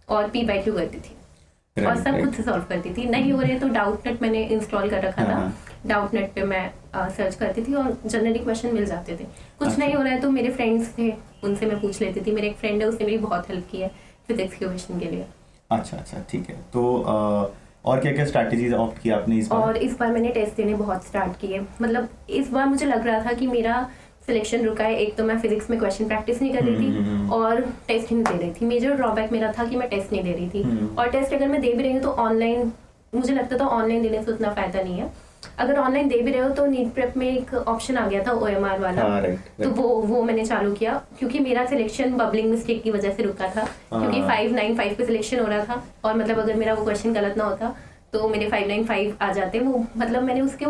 और PYQ करती थी और सब खुद से सॉल्व करती थी। नहीं हो रहे तो डाउटनेट मैंने इंस्टॉल कर रखा था, डाउटनेट पे मैं सर्च करती थी और जनरली क्वेश्चन मिल जाते थे। कुछ नहीं हो रहा है तो मेरे फ्रेंड्स थे, उनसे मैं पूछ लेती थी। मेरे एक फ्रेंड है, उसने मेरी बहुत हेल्प की है फिजिक्स के क्वेश्चन के लिए। अच्छा, ठीक है। तो और क्या क्या स्ट्रैटेजीज ऑप्ट किया आपने इस बार? और इस बार मैंने टेस्ट देने बहुत स्टार्ट किए। मतलब इस बार मुझे लग रहा था कि मेरा सिलेक्शन रुका है। एक तो मैं फिजिक्स में क्वेश्चन प्रैक्टिस नहीं कर रही थी और टेस्ट ही नहीं दे रही थी। मेजर ड्रॉबैक मेरा था कि मैं टेस्ट नहीं दे रही थी। और टेस्ट अगर मैं दे भी रही हूँ तो ऑनलाइन, मुझे लगता था ऑनलाइन देने से उतना फायदा नहीं है। अगर ऑनलाइन दे भी रहे हो तो नीट प्रेप में एक ऑप्शन आ गया था OMR वाला। तो वो मैंने चालू किया, क्योंकि मेरा सिलेक्शन बबलिंग मिस्टेक की वजह से रुका था, क्योंकि 595 पे सिलेक्शन हो रहा था। और मतलब अगर मेरा वो क्वेश्चन गलत ना होता तो मेरे 595 आ जाते। वो मतलब मैंने उसके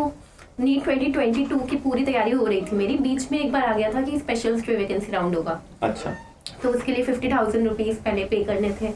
नीट 2022 की पूरी तैयारी हो रही थी मेरी। बीच में एक बार आ गया था कि स्पेशल वैकेंसी राउंड होगा। अच्छा। तो उसके लिए 50,000 रुपीज पहले पे करने थे।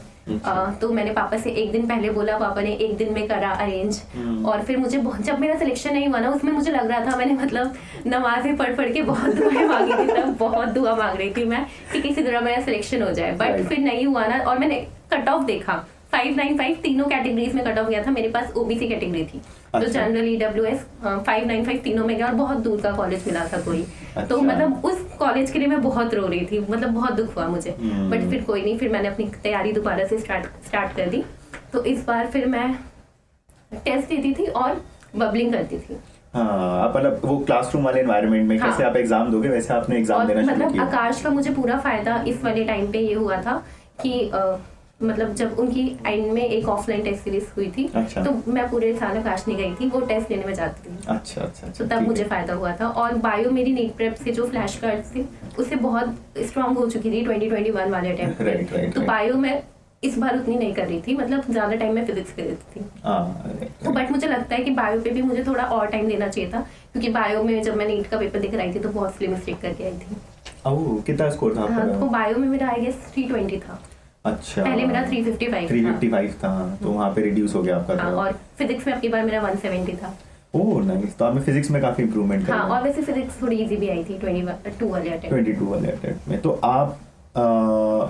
तो मैंने पापा से एक दिन पहले बोला, पापा ने एक दिन में करा अरेंज। और फिर मुझे जब मेरा सिलेक्शन नहीं हुआ ना, उसमें मुझे लग रहा था, मैंने मतलब नमाजें पढ़ के बहुत दुआएं मांगी थी, तब बहुत दुआ मांग रही थी मैं कि किसी तरह मेरा सिलेक्शन हो जाए। बट फिर नहीं हुआ ना, और मैंने कट ऑफ देखा 595 तीनों कैटेगरीज में कट ऑफ गया था। मेरे पास ओबीसी कैटेगरी थी, तो अच्छा। जनरल EWS 595 तीनों में गया और बहुत दूर का कॉलेज मिला था कोई। अच्छा। तो मतलब उस कॉलेज के लिए मैं बहुत रो रही थी, मतलब बहुत दुख हुआ मुझे। बट फिर कोई नहीं, फिर मैंने अपनी तैयारी दोबारा से स्टार्ट कर दी। तो इस बार फिर मैं टेस्ट देती थी और बबलिंग करती थी। हाँ, आप मतलब वो क्लासरूम वाले एनवायरनमेंट में कैसे हाँ। आप एग्जाम दोगे वैसे आपने एग्जाम और देना शुरू मतलब किया। आकाश का मुझे पूरा फायदा इस वाले टाइम पे ये हुआ था कि मतलब जब उनकी एंड में एक ऑफलाइन टेस्ट सीरीज हुई थी, अच्छा। तो मैं पूरे साल आकाश नहीं गई थी, वो टेस्ट लेने में जाती थी। अच्छा अच्छा अच्छा, तो तब ठीक मुझे है। फायदा हुआ था। और बायो मेरी नीट प्रेप से जो फ्लैश कार्ड्स थे उससे बहुत स्ट्रांग हो चुकी थी 2021 वाले अटेम्प्ट पे। राइट, तो बायो में इस बार उतनी नहीं कर रही थी, मतलब ज्यादा टाइम मैं फिजिक्स पे देती थी। तो बट मुझे लगता है कि बायो पे भी मुझे थोड़ा और टाइम देना चाहिए था, क्योंकि बायो में जब मैं नीट का पेपर देकर आई थी तो बहुत स्लिम मिस्टेक करके आई थी। ओह, कितना स्कोर था हाँ, तो आपका? बायो में मेरा आई गेस 320 था। अच्छा, पहले मेरा 355 था, तो वहाँ पे रिड्यूस हो गया आपका हाँ, थोड़ा। और फिजिक्स में आपकी बार मेरा 170 था। ओह नाइस, तो आपने फिजिक्स में काफी इंप्रूवमेंट कर हाँ, लिया। और वैसे फिजिक्स थोड़ी इजी भी आई थी 22 वाले अटेम्प्ट। 22 वाले अटेम्प्ट में। तो आप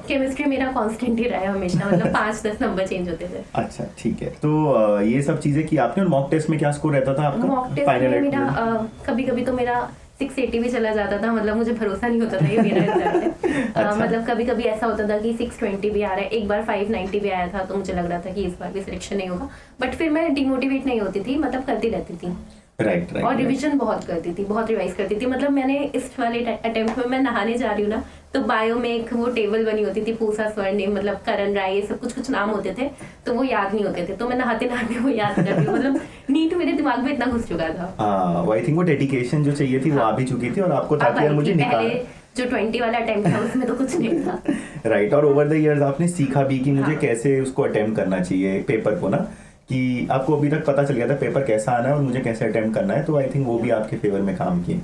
केमिस्ट्री मेरा कांस्टेंट ही रहा है हमेशा, मतलब 5-10 नंबर चेंज होते थे। अच्छा ठीक है, तो ये सब चीजें की आपने। और मॉक टेस्ट में क्या स्कोर रहता था आपका? मॉक टेस्ट में मेरा कभी कभी तो मेरा 680 भी चला जाता था, मतलब मुझे भरोसा नहीं होता था ये मेरा रिजल्ट है। अच्छा। मतलब कभी कभी ऐसा होता था कि 620 भी आ रहा है, एक बार 590 भी आया था, तो मुझे लग रहा था कि इस बार भी सिलेक्शन नहीं होगा। बट फिर मैं डिमोटिवेट नहीं होती थी, मतलब करती रहती थी। राइट और रिवीजन बहुत करती थी, बहुत रिवाइज करती थी। मतलब मैंने इस वाले अटेम्प्ट में मैं नहाने जा रही हूँ ना, तो बायो में एक वो टेबल बनी होती थी, पूसा स्वर्णिम, मतलब करण राय, ये सब कुछ नाम होते थे, तो वो याद नहीं होते थे, तो मैं नहाते नहाते वो याद कर रही हूँ। मतलब नीट मेरे दिमाग में इतना घुस चुका था। हाँ, वो आई थिंक वो डेडिकेशन जो चाहिए थी वो आ भी चुकी थी, और आपको था कि यार मुझे निकाल। पहले जो 20 वाला अटेम्प्ट था उसमें तो कुछ नहीं था। राइट, और ओवर द इयर्स आपने सीखा भी कि मुझे हाँ। कैसे उसको अटेम्प्ट करना चाहिए पेपर को ना, कि आपको अभी तक पता चल गया था पेपर कैसा आना है और मुझे कैसे अटेम्प्ट करना है। तो आई थिंक वो भी आपके फेवर में काम किए।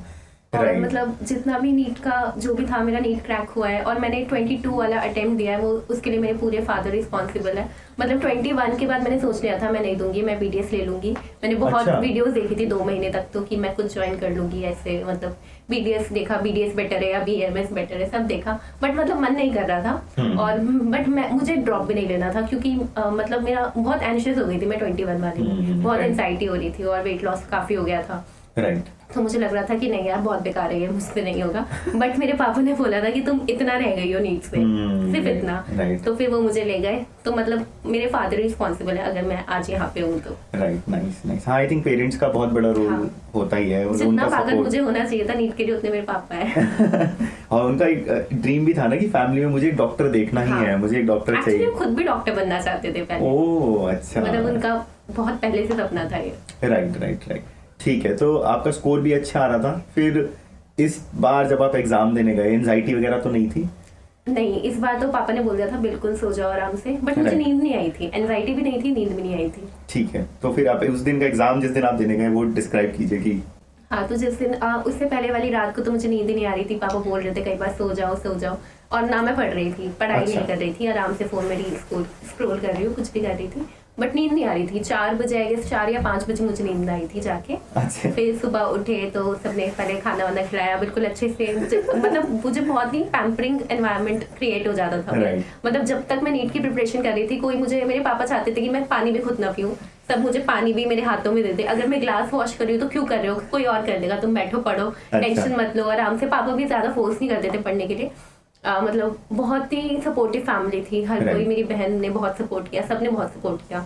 और राइट, मतलब जितना भी नीट का जो भी था, मेरा नीट क्रैक हुआ है, और मैंने 22 वाला अटेम्प्ट दिया है, वो उसके लिए मेरे पूरे फादर रिस्पॉन्सिबल है। मतलब 21 के बाद मैंने सोच लिया था मैं नहीं दूंगी, मैं BDS ले लूंगी। मैंने बहुत अच्छा। वीडियोस देखी थी 2 महीने तक, तो कि मैं कुछ ज्वाइन कर लूंगी ऐसे, मतलब BDS देखा, BDS बेटर है या BMS बेटर है, सब देखा, बट मतलब मन नहीं कर रहा था। और बट मुझे ड्रॉप भी नहीं लेना था, क्योंकि मतलब मेरा बहुत एंशियस हो गई थी मैं 21 वाले में, बहुत एंजाइटी हो रही थी और वेट लॉस काफी हो गया था। राइट, तो मुझे लग रहा था कि नहीं यार बहुत बेकार है ये, मुझसे नहीं होगा। बट मेरे पापा ने बोला था कि तुम इतना रह गई हो नीट से, सिर्फ इतना। राइट। तो फिर वो मुझे ले गए। तो मतलब मेरे फादर रिस्पॉन्सिबल है अगर मैं आज यहाँ पे हूँ तो। Right, nice nice. हाँ, आई थिंक पेरेंट्स का बहुत बड़ा रोल हाँ। होता ही है, जितना उनका पागल सपोर्ट। मुझे होना चाहिए था नीट के लिए, उतने मेरे पापा है। और उनका एक ड्रीम भी था ना कि फैमिली में मुझे एक डॉक्टर देखना ही हाँ। है, मुझे एक डॉक्टर एक्चुअली चाहिए। वो खुद भी डॉक्टर बनना चाहते थे पहले। ओह अच्छा, मतलब उनका बहुत पहले से सपना था ये। राइट राइट राइट, ठीक है। तो आपका स्कोर भी अच्छा आ रहा था। फिर इस बार जब आप एग्जाम देने गए, एंजाइटी वगैरह तो नहीं थी? नहीं, इस बार तो पापा ने बोल दिया था बिल्कुल सो जाओ आराम से, बट मुझे Right. नींद नहीं आई थी, एंजाइटी भी नहीं थी, नींद भी नहीं आई थी। ठीक है, तो फिर आप उस दिन का एग्जाम जिस दिन आप देने गए वो डिस्क्राइब कीजिए कि। हाँ, तो जिस दिन उससे पहले वाली रात को तो मुझे नींद ही नहीं आ रही थी, पापा बोल रहे थे कई बार सो जाओ, और ना मैं पढ़ रही थी, पढ़ाई अच्छा। नहीं कर रही थी, आराम से फोन में रील स्क्रॉल कर रही हूँ, कुछ भी कर रही थी, बट नींद नहीं आ रही थी। 4 बजे आई गेस, 4 या 5 बजे मुझे नींद आई थी जाके। अच्छा, फिर सुबह उठे तो सबने पहले खाना वाना खिलाया बिल्कुल अच्छे से। मतलब मुझे बहुत ही पैम्परिंग एनवायरनमेंट क्रिएट हो जाता था। Right. मतलब जब तक मैं नीट की प्रिपरेशन कर रही थी, कोई मुझे, मेरे पापा चाहते थे कि मैं पानी भी खुद ना पीऊँ, सब मुझे पानी भी मेरे हाथों में देते। अगर मैं ग्लास वॉश कर रही हूँ तो क्यों कर रहे हो, कोई और कर लेगा, तुम बैठो पढ़ो, टेंशन मत लो, आराम से। पापा भी ज्यादा फोर्स नहीं करते थे पढ़ने के लिए। मतलब बहुत ही सपोर्टिव फैमिली थी, हर कोई, मेरी बहन ने बहुत सपोर्ट किया, सबने बहुत सपोर्ट किया।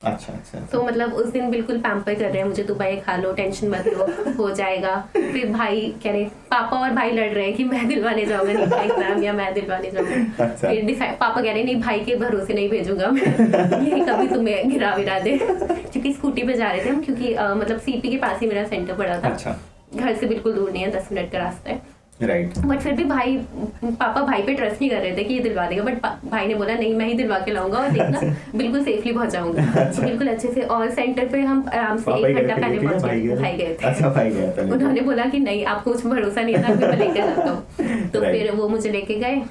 अच्छा अच्छा। तो मतलब उस दिन बिल्कुल पैम्पर कर रहे हैं मुझे, दुबई खा लो, टेंशन मत लो, हो जाएगा। फिर भाई कह रहे, पापा और भाई लड़ रहे हैं कि मैं दिलवाने जाऊंगा नीट का एग्जाम या मैं दिलवाने जाऊंगा। अच्छा। फिर डिसाइड, पापा कह रहे नहीं, भाई के भरोसे नहीं भेजूंगा मैं, ये कभी तुम्हें गिरा विरा दे। क्योंकि स्कूटी पे जा रहे थे हम, क्योंकि मतलब CP के पास ही मेरा सेंटर पड़ा था। अच्छा, घर से बिल्कुल दूर नहीं है, 10 मिनट का रास्ता है। राइट। बट फिर भी पापा भाई पे ट्रस्ट नहीं कर रहे थे कि ये दिलवा देगा, बट भाई ने बोला नहीं, मैं ही दिलवा के लाऊंगा और देखना बिल्कुल सेफली पहुंचाऊंगा। तो बिल्कुल अच्छे से, और सेंटर पे हम आराम से 1 घंटा पहले पहुंच गए। भाई गए थे। अच्छा, भाई गए थे। उन्होंने बोला कि नहीं, आपको कुछ भरोसा नहीं है, मैं लेकर जाता हूँ। तो Right. फिर वो मुझे लेके गए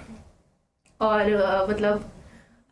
और मतलब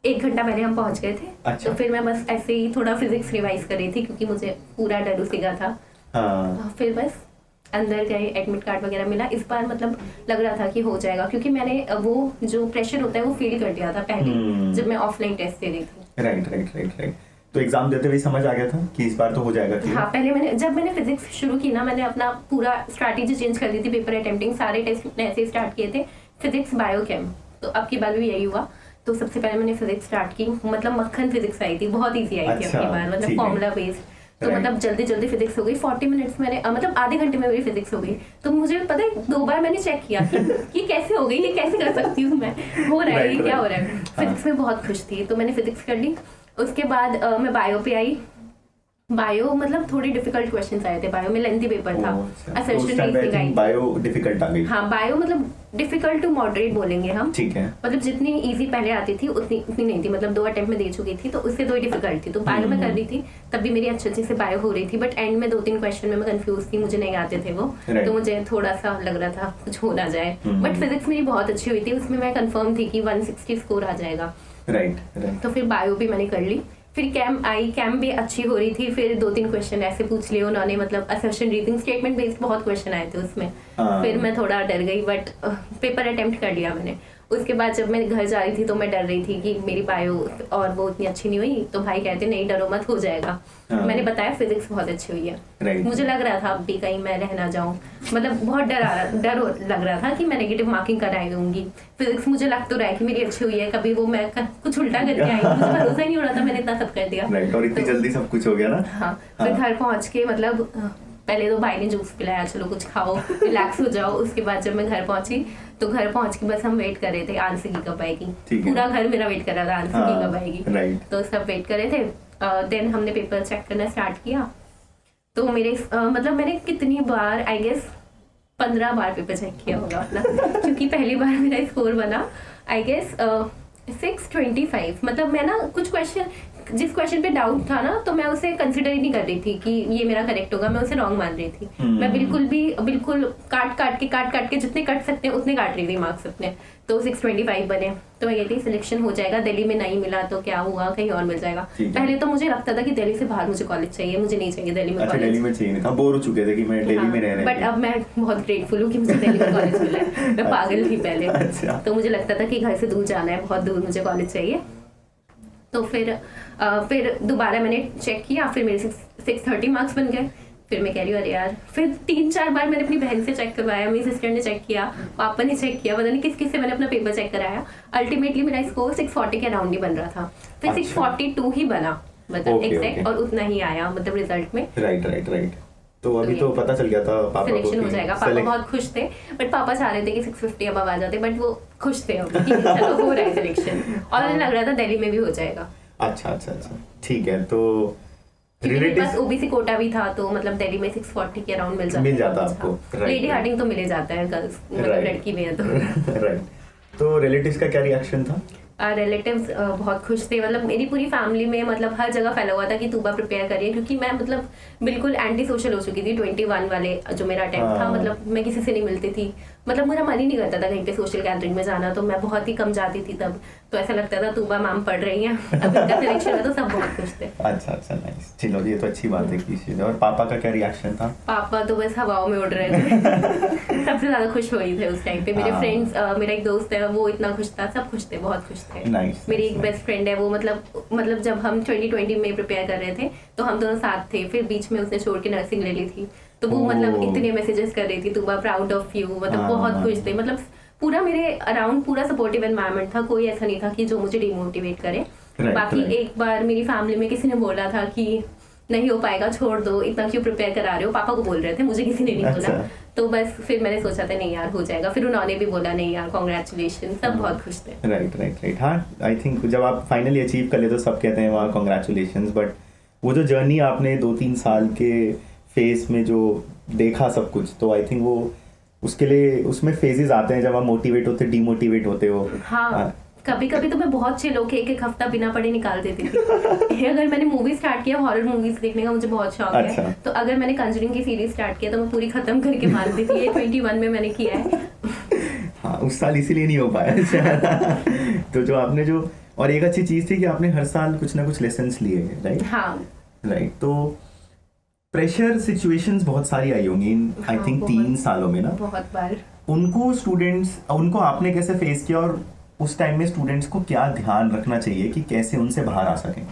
1 घंटा पहले हम पहुंच गए थे। अच्छा। तो फिर मैं बस ऐसे ही थोड़ा फिजिक्स रिवाइज कर रही थी, क्योंकि मुझे पूरा डर उसीगा था। हाँ, फिर बस अंदर गए, एडमिट कार्ड वगैरह मिला। इस बार मतलब लग रहा था कि हो जाएगा, क्योंकि मैंने वो जो प्रेशर होता है वो फील कर लिया था पहले, जब मैं ऑफलाइन टेस्ट दे रही थी। राइट। तो एग्जाम देते हुए समझ आ गया था कि इस बार तो हो जाएगा clear? हाँ, पहले जब मैंने फिजिक्स शुरू की ना, मैंने अपना पूरा स्ट्रैटेजी चेंज कर दी थी। पेपर अटेम्प्टिंग सारे टेस्ट ऐसे स्टार्ट किए थे, फिजिक्स बायो केम। तो अब की बार भी यही हुआ। तो सबसे पहले मैंने फिजिक्स स्टार्ट की, मतलब मक्खन फिजिक्स आई थी, बहुत ईजी आई थी अब की बार, मतलब फॉर्मूला बेस्ड। तो मतलब जल्दी फिजिक्स हो गई। 40 मिनट्स मैंने मतलब आधे घंटे में मेरी फिजिक्स हो गई। तो मुझे पता है 2 बार मैंने चेक किया कि ये कैसे हो गई, ये कैसे कर सकती हूँ मैं, हो रहा है ये क्या हो रहा है। फिजिक्स में बहुत खुश थी, तो मैंने फिजिक्स कर ली। उसके बाद मैं बायो पे आई। बायो मतलब थोड़ी डिफिकल्ट क्वेश्चंस आए थे, बायो में लेंथी पेपर था। बायो डिफिकल्ट आ गई। हाँ, बायो मतलब डिफिकल्ट टू मॉडरेट बोलेंगे हम, ठीक है। मतलब जितनी इजी पहले आती थी उतनी नहीं थी, मतलब 2 अटेम्प्ट में दे चुकी थी, तो उससे 2 डिफिकल्ट थी। तो बायो में कर रही थी, तब भी मेरी अच्छे से बायो हो रही थी। बट एंड में 2-3 क्वेश्चन में मैं कंफ्यूज थी, मुझे नहीं आते थे वो, तो मुझे थोड़ा सा लग रहा था कुछ हो ना जाए। बट फिजिक्स मेरी बहुत अच्छी हुई थी, उसमें मैं कंफर्म थी कि 160 स्कोर आ जाएगा। राइट। तो फिर बायो भी मैंने कर ली। फिर कैम भी अच्छी हो रही थी। फिर 2-3 क्वेश्चन ऐसे पूछ लिए उन्होंने, मतलब असर्शन रीजनिंग स्टेटमेंट बेस्ड बहुत क्वेश्चन आए थे उसमें। फिर मैं थोड़ा डर गई, बट पेपर अटेम्प्ट कर लिया मैंने। उसके बाद जब मैं घर जा रही थी तो मैं डर रही थी कि मेरी बायो और वो उतनी अच्छी नहीं हुई। तो भाई कहते नहीं डरो मत, हो जाएगा। मैंने बताया फिजिक्स बहुत अच्छी हुई है। मुझे लग रहा था अब भी कहीं मैं रह ना जाऊं, मतलब बहुत डर लग रहा था कि मैं नेगेटिव मार्किंग कराई दूंगी। फिजिक्स मुझे लग तो रहा है कि मेरी अच्छी हुई है, कभी वो मैं कुछ उल्टा करके आई, मुझे भरोसा ही नहीं हो रहा था, मैंने इतना सब कर दिया। और इतनी जल्दी सब कुछ हो गया ना। हाँ, फिर घर पहुंच के मतलब पहले तो भाई ने जूस पिलाया, चलो कुछ खाओ रिलैक्स हो जाओ। उसके बाद जब मैं घर पहुंची तो घर पहुंच के बस हम वेट कर रहे थे आंसर की कब आएगी। पूरा घर मेरा वेट कर रहा था आंसर की कब आएगी। तो सब वेट कर रहे थे। देन हमने पेपर चेक करना स्टार्ट किया। तो मेरे मतलब मैंने कितनी बार, आई गेस 15 बार पेपर चेक किया होगा अपना, क्योंकि पहली बार मेरा स्कोर बना आई गेस 625। मतलब मैं ना कुछ जिस क्वेश्चन पे डाउट था ना, तो मैं उसे कंसिडर ही नहीं कर रही थी कि ये मेरा करेक्ट होगा, मैं उसे रॉन्ग मान रही थी। मैं बिल्कुल काट के जितने कट सकते हैं उतने काट रही थी मार्क्स अपने। तो 625 बने। तो मैं कहती सिलेक्शन हो जाएगा, दिल्ली में नहीं मिला तो क्या हुआ, कहीं और मिल जाएगा। पहले तो मुझे लगता था कि दिल्ली से बाहर मुझे कॉलेज चाहिए, मुझे नहीं चाहिए दिल्ली में कॉलेज। दिल्ली में चाहिए था, बोर हो चुके थे कि मैं दिल्ली में रह रही हूं। बट अब मैं बहुत ग्रेटफुल हूँ कि मुझे दिल्ली में कॉलेज मिला है। मैं पागल थी पहले। तो मुझे लगता था कि घर से दूर जाना है, बहुत दूर मुझे कॉलेज चाहिए। तो फिर दोबारा मैंने चेक किया, फिर मेरे 630 मार्क्स बन गए। फिर मैं कह रही हूँ अरे यार, फिर 3-4 बार मैंने अपनी बहन से चेक करवाया, मेरी सिस्टर ने चेक किया, पापा ने चेक किया, पता नहीं किस से मैंने अपना पेपर चेक कराया। अल्टीमेटली मेरा स्कोर 640 के अराउंड ही बन रहा था। फिर 642 ही बना, मतलब एग्जैक्ट, और उतना ही आया मतलब रिजल्ट में। राइट। तो अभी तो पता चल गया था पापा को सिलेक्शन हो जाएगा। पापा बहुत खुश थे, बट पापा चाह रहे थे कि 650 अब आ जाते, बट वो खुश थे अब कि चलो हो रहा है सिलेक्शन। और उन्हें लग रहा था दिल्ली में भी हो जाएगा। अच्छा, ठीक है। तो मेरे पास ओबीसी कोटा भी था, तो मतलब दिल्ली में 640 के अराउंड मिल जाता आपको। लेडी हार्डिंग तो मिले जाता है गर्ल्स, मतलब लड़की में है तो। राइट। तो रिलेटिव्स का क्या रिएक्शन था? रिलेटिव्स बहुत खुश थे, मतलब मेरी पूरी फैमिली में मतलब हर जगह फैला हुआ था कि तूबा प्रिपेयर करिए, क्योंकि मैं मतलब बिल्कुल एंटी सोशल हो चुकी थी 21 वाले जो मेरा अटेम्प्ट था। मतलब मैं किसी से नहीं मिलती थी, मतलब मेरा मन ही नहीं करता था कहीं पे सोशल गैदरिंग में जाना, तो मैं बहुत ही कम जाती थी तब। तो ऐसा लगता था तूबा मैम पढ़ रही हैं, अब इनका सिलेक्शन है, तो सब बहुत खुश थे। अच्छा, नाइस। चलो ये तो अच्छी बात है कि। और पापा का क्या रिएक्शन था? पापा तो बस हवाओं में उड़ रहे थे। सबसे ज्यादा खुश हो रही थे उस टाइम पे। मेरे फ्रेंड्स, मेरा एक दोस्त है वो इतना खुश था, सब खुश थे, बहुत खुश थे। मेरी एक बेस्ट फ्रेंड है वो, मतलब जब हम 2020 में प्रिपेयर कर रहे थे तो हम दोनों साथ थे, फिर बीच में उसने छोड़ के नर्सिंग ले ली थी। तो वो मतलब इतने मैसेजेस कर रही थी, तू प्राउड ऑफ यू, मतलब बहुत खुश थे। मतलब पूरा मेरे अराउंड पूरा सपोर्टिव एनवायरनमेंट था, कोई ऐसा नहीं था कि जो मुझे डिमोटिवेट करे। बाकी एक बार मेरी फैमिली में किसी ने बोला था कि नहीं हो पाएगा, छोड़ दो, इतना क्यों प्रिपेयर करा रहे हो, पापा को बोल रहे थे, मुझे किसी ने नहीं बोला। तो बस फिर मैंने सोचा था नहीं यार हो जाएगा, फिर उन्होंने भी बोला नहीं यार कॉन्ग्रेचुलेशन, सब बहुत खुश थे। राइट। हाँ, आई थिंक जब आप फाइनली अचीव कर ले तो सब कहते हैं वहाँ कॉन्ग्रेचुलेशन, बट वो जो जर्नी आपने 2-3 साल के फेस में जो देखा सब कुछ, तो आई थिंक वो उसके लिए उसमें फेजेस आते हैं जब आप मोटिवेट होते डिमोटिवेट होते हो। हाँ, कभी तो मैं बहुत चिल होके एक हफ्ता बिना पढ़े निकाल देती थी। अगर मैंने मूवी स्टार्ट किया, हॉरर मूवीज देखने का मुझे बहुत शौक है, तो अगर मैंने कंजरिंग की सीरीज स्टार्ट किया तो मैं पूरी खत्म करके मारती थी। ये 21 में मैंने किया है। हाँ, उस साल इसीलिए नहीं हो पाया। तो जो आपने जो, और एक अच्छी चीज थी कि आपने हर साल कुछ ना कुछ लेसन्स लिए, राइट? हाँ, राइट। तो प्रेशर सिचुएशंस बहुत सारी आई होंगी इन आई थिंक 3 सालों में ना, बहुत बार। उनको आपने कैसे फेस किया, और उस टाइम में स्टूडेंट्स को क्या ध्यान रखना चाहिए कि कैसे उनसे बाहर आ सकें?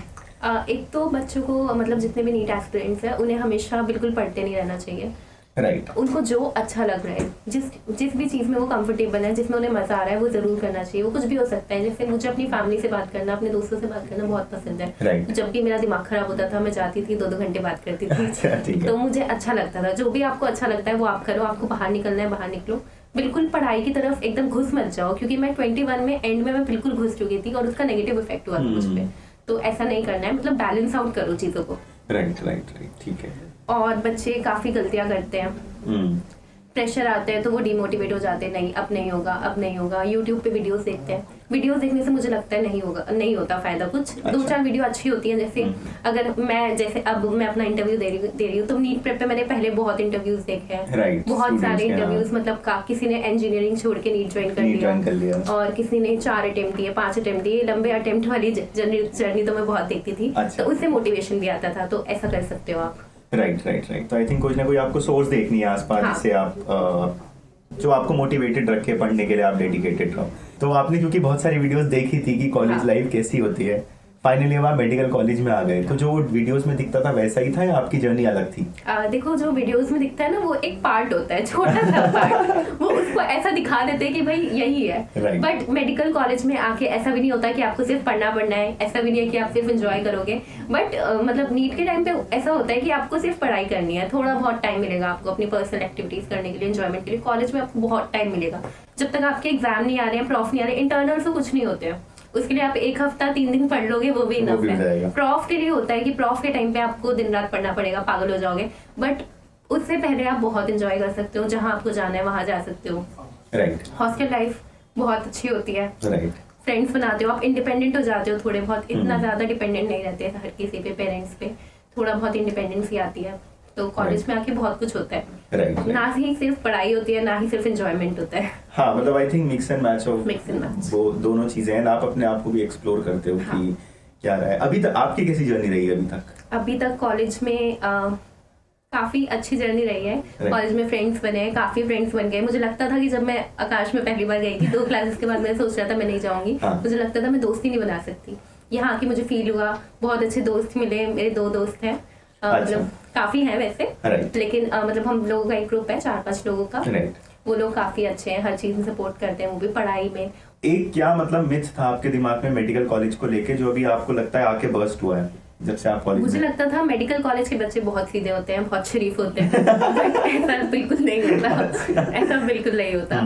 एक तो बच्चों को मतलब जितने भी नीट एस्पिरेंट्स हैं उन्हें हमेशा बिल्कुल पढ़ते नहीं रहना चाहिए। राइट। उनको जो अच्छा लग रहा है, जिस भी चीज़ में वो कंफर्टेबल है, जिसमें उन्हें मज़ा आ रहा है, वो ज़रूर करना चाहिए। वो कुछ भी हो सकता है। जैसे मुझे अपनी फैमिली से बात करना, अपने दोस्तों से बात करना बहुत पसंद है। राइट। जब भी मेरा दिमाग खराब होता था मैं जाती थी 2-2 घंटे बात करती थी। तो मुझे अच्छा लगता था। जो भी आपको अच्छा लगता है वो आप करो। आपको बाहर निकलना है बाहर निकलो। बिल्कुल पढ़ाई की तरफ एकदम घुस मत जाओ, क्योंकि मैं 21 में एंड में मैं बिल्कुल घुस चुकी थी और उसका नेगेटिव इफेक्ट हुआ था मुझ पे। तो ऐसा नहीं करना है, मतलब बैलेंस आउट करो चीज़ों को। राइट राइट राइट, ठीक है। और बच्चे काफ़ी गलतियाँ करते हैं। प्रेशर आता है तो वो डिमोटिवेट हो जाते हैं, नहीं अब नहीं होगा, अब नहीं होगा। यूट्यूब पे वीडियोस देखते हैं। वीडियोस देखने से मुझे लगता है नहीं होता फायदा कुछ। अच्छा। 2-4 वीडियो अच्छी होती हैं। जैसे अगर मैं जैसे अब मैं अपना इंटरव्यू दे रही हूँ तो नीट प्रेप पे मैंने पहले बहुत इंटरव्यूज देखे हैं। Right, बहुत सारे students के, इंटरव्यूज, मतलब किसी ने इंजीनियरिंग छोड़ के नीट ज्वाइन कर लिया और किसी ने 4 अटेम्प्ट दिए, 5 अटेम्प्ट दिए। लंबे अटेम्प्ट वाली जर्नी तो मैं बहुत देखती थी। अच्छा। तो उससे मोटिवेशन भी आता था। तो ऐसा कर सकते हो आप। Right right right. तो आई थिंक कुछ ना कोई आपको सोर्स देखनी है आसपास, हाँ। जिससे आप जो आपको मोटिवेटेड रखे पढ़ने के लिए, आप डेडिकेटेड रहो। तो आपने क्योंकि बहुत सारी वीडियोस देखी थी कि कॉलेज हाँ। लाइफ कैसी होती है, फाइनली हम आप मेडिकल कॉलेज में आ गए, तो जो वीडियोस में दिखता था वैसा ही था या आपकी जर्नी अलग थी? देखो, जो वीडियोस में दिखता है ना वो एक पार्ट होता है, छोटा सा पार्ट। वो उसको ऐसा दिखा देते हैं कि भाई यही है। Right. बट मेडिकल कॉलेज में आके ऐसा भी नहीं होता कि आपको सिर्फ पढ़ना है, ऐसा भी नहीं है कि आप सिर्फ एंजॉय करोगे। बट मतलब नीट के टाइम पे ऐसा होता है कि आपको सिर्फ पढ़ाई करनी है। थोड़ा बहुत टाइम मिलेगा आपको अपनी पर्सनल एक्टिविटीज करने के लिए, एंजॉयमेंट के लिए। कॉलेज में आपको बहुत टाइम मिलेगा। जब तक आपके एग्जाम नहीं आ रहे हैं, प्रॉफ नहीं आ रहे, इंटरनल से कुछ नहीं होते हैं, उसके लिए आप 1 हफ्ता 3 दिन पढ़ लोगे, वो भी इनफ है। प्रॉफ के लिए होता है कि प्रॉफ के टाइम पे आपको दिन रात पढ़ना पड़ेगा, पागल हो जाओगे। बट उससे पहले आप बहुत एंजॉय कर सकते हो, जहां आपको जाना है वहां जा सकते हो। राइट। हॉस्टल लाइफ बहुत अच्छी होती है। राइट। फ्रेंड्स बनाते हो, आप इंडिपेंडेंट हो जाते हो थोड़े बहुत। इतना ज्यादा डिपेंडेंट नहीं रहते हर किसी पे, पेरेंट्स पे। थोड़ा बहुत इंडिपेंडेंसी आती है। तो कॉलेज में आके बहुत कुछ होता है। राइट। ना ही सिर्फ पढ़ाई होती है, ना ही सिर्फ एंजॉयमेंट होता है। हाँ, मतलब I think mix and match of वो दोनों चीजें हैं। आप अपने आप को भी एक्सप्लोर करते हो कि क्या रहा है। अभी तक आपकी कैसी जर्नी रही है अभी तक कॉलेज में काफी अच्छी जर्नी रही है। कॉलेज में फ्रेंड्स बने हैं, काफी फ्रेंड्स बन गए। मुझे लगता था कि जब मैं आकाश में पहली बार गई थी 2 क्लासेस के बाद मैंने सोच रहा था मैं नहीं जाऊंगी। मुझे लगता था मैं दोस्ती नहीं बना सकती। यहाँ आके मुझे फील हुआ, बहुत अच्छे दोस्त मिले। मेरे 2 दोस्त हैं, मतलब काफी हैं वैसे, लेकिन मतलब हम लोगों का एक ग्रुप है 4-5 लोगों का। वो लोग काफी अच्छे हैं, हर चीज में सपोर्ट करते हैं, वो भी पढ़ाई में। एक क्या मतलब मिथ था आपके दिमाग में मेडिकल कॉलेज को लेके, जो अभी आपको लगता है आके बर्स्ट हुआ है जब से आप कॉलेज? मुझे लगता था मेडिकल कॉलेज के बच्चे बहुत सीधे होते हैं, बहुत शरीफ होते हैं। बट ऐसा बिल्कुल नहीं होता। ऐसा बिल्कुल नहीं होता।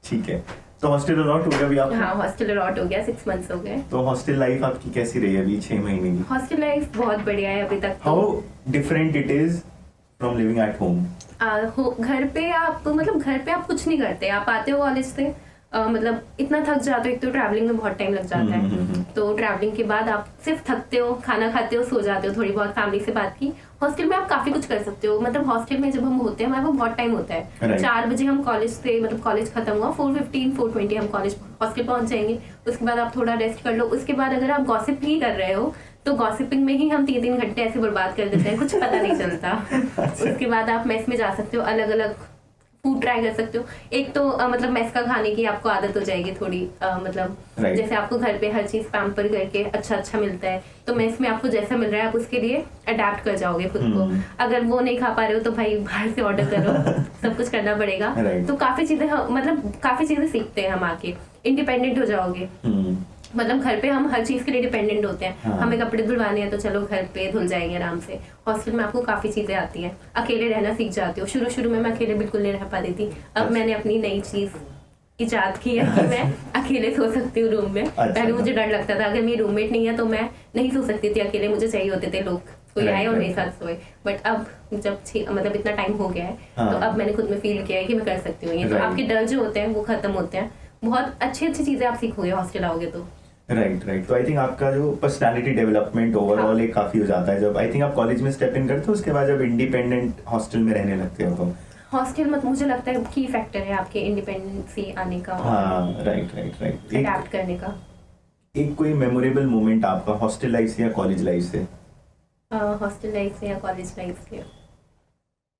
ठीक है। तो हॉस्टल अलॉट हो गया अभी आप? हाँ, हॉस्टल अलॉट हो गया, 6 मंथ्स हो गए। तो हॉस्टल लाइफ आपकी कैसी रही अभी 6 महीने की? हॉस्टल लाइफ बहुत बढ़िया है अभी तक। How different it is from living at home? घर पे आप कुछ नहीं करते। आप आते हो कॉलेज से, मतलब इतना थक जाते हो। एक तो ट्रैवलिंग में बहुत टाइम लग जाता है। तो ट्रैवलिंग के बाद आप सिर्फ थकते हो, खाना खाते हो, सो जाते हो, थोड़ी बहुत फैमिली से बात की। हॉस्टल में आप काफी कुछ कर सकते हो। मतलब हॉस्टल में जब हम होते हैं, हमारे पास बहुत टाइम होता है। 4 बजे हम कॉलेज से, मतलब कॉलेज खत्म हुआ 4:15 4:20 हम हॉस्टल पहुंच जाएंगे। उसके बाद आप थोड़ा रेस्ट कर लो। उसके बाद अगर आप गॉसिप ही कर रहे हो तो गॉसिपिंग में ही हम 3-3 घंटे ऐसे बर्बाद कर देते हैं, कुछ पता नहीं चलता। उसके बाद आप मेस में जा सकते हो, अलग अलग फूड ट्राई कर सकते हो। एक तो मतलब मेस का खाने की आपको आदत हो जाएगी थोड़ी, मतलब जैसे आपको घर पे हर चीज पैम्पर करके अच्छा मिलता है, तो मेस में आपको जैसा मिल रहा है आप उसके लिए अडेप्ट कर जाओगे खुद को। अगर वो नहीं खा पा रहे हो तो भाई बाहर से ऑर्डर करो। सब कुछ करना पड़ेगा। तो काफी चीजें सीखते हैं हम आके, इंडिपेंडेंट हो जाओगे। मतलब घर पे हम हर चीज के लिए डिपेंडेंट होते हैं। हमें कपड़े धुलवाने हैं तो चलो घर पे धुल जाएंगे आराम से। हॉस्टल में आपको काफी चीजें आती हैं, अकेले रहना सीख जाते हो। शुरू में मैं अकेले बिल्कुल नहीं रह पाती थी। अब मैंने अपनी नई चीज इजाद की है कि मैं अकेले सो सकती हूँ रूम में। पहले मुझे डर लगता था, अगर मेरी रूममेट नहीं है तो मैं नहीं सो सकती थी अकेले। मुझे चाहिए होते थे लोग, कोई आए और मेरे साथ सोए। बट अब जब मतलब इतना टाइम हो गया है तो अब मैंने खुद में फील किया है कि मैं कर सकती हूँ ये। तो आपके डर जो होते हैं वो खत्म होते हैं। बहुत अच्छी चीजें आप सीखोगे हॉस्टल आओगे तो। राइट। तो आई थिंक आपका जो पर्सनालिटी डेवलपमेंट ओवरऑल एक काफी हो जाता है जब आई थिंक आप कॉलेज में स्टेप इन करते हो। उसके बाद जब इंडिपेंडेंट हॉस्टल में रहने लगते हो तो हॉस्टल मतलब मुझे लगता है की फैक्टर है आपके इंडिपेंडेंसी आने का। हाँ, राइट। अडैप्ट करने का। एक कोई मेमोरेबल मोमेंट आपका हॉस्टल लाइफ से या कॉलेज लाइफ से? हॉस्टल लाइफ से या कॉलेज लाइफ से?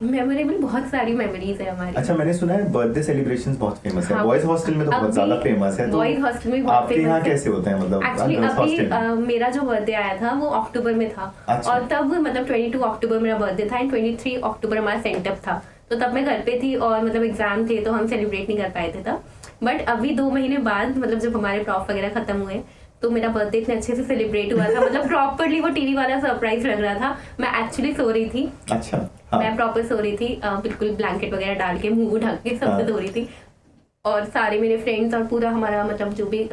मेमोरेबल बहुत सारी मेमोरीज है हमारी। अच्छा, मैंने सुना है बर्थडे सेलिब्रेशंस बहुत फेमस है। हाँ, बॉयज हॉस्टल में तो बहुत ज्यादा फेमस है। तो बॉयज हॉस्टल में बहुत आपके फेमस यहाँ है। कैसे होते हैं, मतलब एक्चुअली गर्ल्स हॉस्टल में? अभी मेरा जो बर्थडे आया था वो अक्टूबर में था। अच्छा। और तब मतलब 22 अक्टूबर मेरा बर्थडे था एंड 23 अक्टूबर हमारा सेंटअप था। तो तब मैं घर पे थी और मतलब एग्जाम थे तो हम सेलिब्रेट नहीं कर पाए थे तब। बट अभी 2 महीने बाद मतलब जब हमारे प्रॉफ वगैरह खत्म हुए तो मेरा बर्थडे इतने अच्छे से सेलिब्रेट हुआ था। मतलब प्रॉपरली वो टीवी वाला सरप्राइज लग रहा था। मैं एक्चुअली सो रही थी। अच्छा। हाँ। मैं प्रॉपर सो रही थी, बिल्कुल ब्लैंकेट वगैरह डाल के मुंह ढक के सबसे हाँ। सो रही थी। और सारे मेरे फ्रेंड्स और पूरा हमारा मतलब जो भी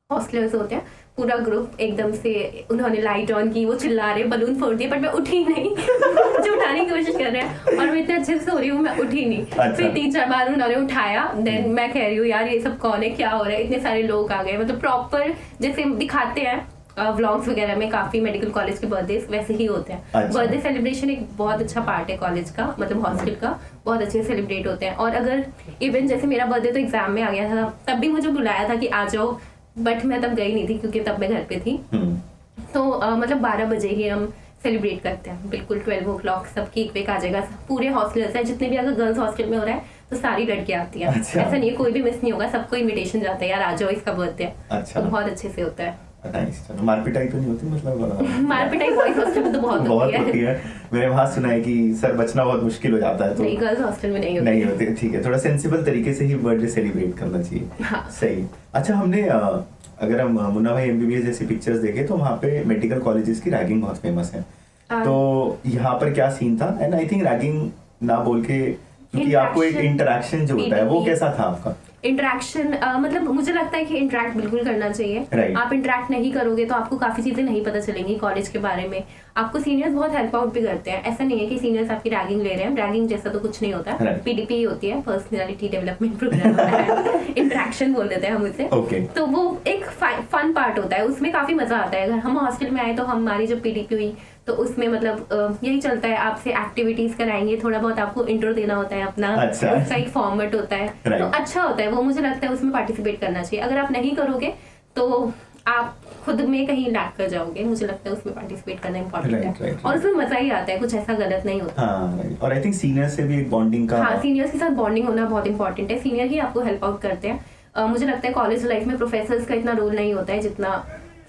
हॉस्टलर्स होते हैं पूरा ग्रुप एकदम से उन्होंने लाइट ऑन की, वो चिल्ला रहे, बलून फोड़ दिए, बट मैं उठी नहीं। मुझे उठाने की कोशिश कर रहे हैं और मैं इतने अच्छे से सो रही हूँ, मैं उठी नहीं। अच्छा। फिर 3-4 बार उन्होंने उठाया, देन मैं कह रही हूँ यार ये सब कौन है, क्या हो रहा है, इतने सारे लोग आ गए। मतलब प्रॉपर जैसे दिखाते हैं व्लॉग्स वगैरह में काफी मेडिकल कॉलेज के बर्थडे वैसे ही होते हैं। अच्छा। बर्थडे सेलिब्रेशन एक बहुत अच्छा पार्ट है कॉलेज का, मतलब हॉस्टल का, बहुत अच्छे से सेलिब्रेट होते हैं। और अगर इवन जैसे मेरा बर्थडे तो एग्जाम में आ गया था, तब भी मुझे बुलाया था कि आ जाओ, बट मैं तब गई नहीं थी क्योंकि तब मैं घर पे थी। तो मतलब 12 बजे ही हम सेलिब्रेट करते हैं, बिल्कुल 12 o'clock सबकी एक वेक आ जाएगा। पूरे हॉस्टलर्स हैं जितने भी, अगर गर्ल्स हॉस्टल में हो रहा है तो सारी लड़कियां आती हैं। अच्छा। ऐसा नहीं है कोई भी मिस नहीं होगा, सबको इनविटेशन जाता है यार आ जाओ इसका बर्थडे है। अच्छा। तो बहुत अच्छे से होता है। नाइस। चलो, मारपिटाई तो नहीं होती मतलब? मारपिटाई बॉयज हॉस्टल में तो बहुत बहुत होती है। मैंने वहाँ सुना है कि सर बचना बहुत मुश्किल हो जाता है। तो नहीं, गर्ल्स हॉस्टल में नहीं नहीं होते। ठीक है, थोड़ा सेंसिबल तरीके से ही बर्थडे सेलिब्रेट करना चाहिए। हाँ। सही। अच्छा, हमने अगर हम मुन्ना भाई एमबीबीएस जैसी पिक्चर्स देखें तो वहाँ पे मेडिकल कॉलेजेस की रैगिंग बहुत फेमस है। तो यहाँ पर क्या सीन था? एंड आई थिंक रैगिंग ना बोल के, क्योंकि आपको एक इंटरेक्शन जो होता है वो कैसा था आपका? इंटरेक्शन मतलब मुझे लगता है कि इंटरेक्ट बिल्कुल करना चाहिए। Right. आप इंटरेक्ट नहीं करोगे तो आपको काफी चीजें नहीं पता चलेंगी कॉलेज के बारे में। आपको सीनियर्स बहुत हेल्प आउट भी करते हैं, ऐसा नहीं है कि सीनियर्स आपकी रैगिंग ले रहे हैं। रैगिंग जैसा तो कुछ नहीं होता है। Right. पीडीपी होती है, पर्सनालिटी डेवलपमेंट प्रोग्राम होता है। इंटरेक्शन बोल देते हैं हम उसे। Okay. तो वो एक फन पार्ट होता है, उसमें काफी मजा आता है। अगर हम हॉस्टल में आए तो हमारी जब पीडीपी हुई तो उसमें मतलब यही चलता है, आपसे एक्टिविटीज कराएंगे, थोड़ा बहुत आपको इंट्रो देना होता है अपना। अच्छा। उसका एक फॉर्मेट होता है। Right. तो अच्छा होता है वो, मुझे लगता है उसमें पार्टिसिपेट करना चाहिए। अगर आप नहीं करोगे तो आप खुद में कहीं लैक कर जाओगे। मुझे लगता है उसमें पार्टिसिपेट करना इम्पोर्टेंट है। Right. और उसमें मजा ही आता है, कुछ ऐसा गलत नहीं होता। हाँ, right. और आई थिंक सीनियर से भी एक बॉन्डिंग का। हाँ, सीनियर्स के साथ बॉन्डिंग होना बहुत इंपॉर्टेंट है। सीनियर ही आपको हेल्प आउट करते हैं। मुझे लगता है कॉलेज लाइफ में प्रोफेसर्स का इतना रोल नहीं होता है जितना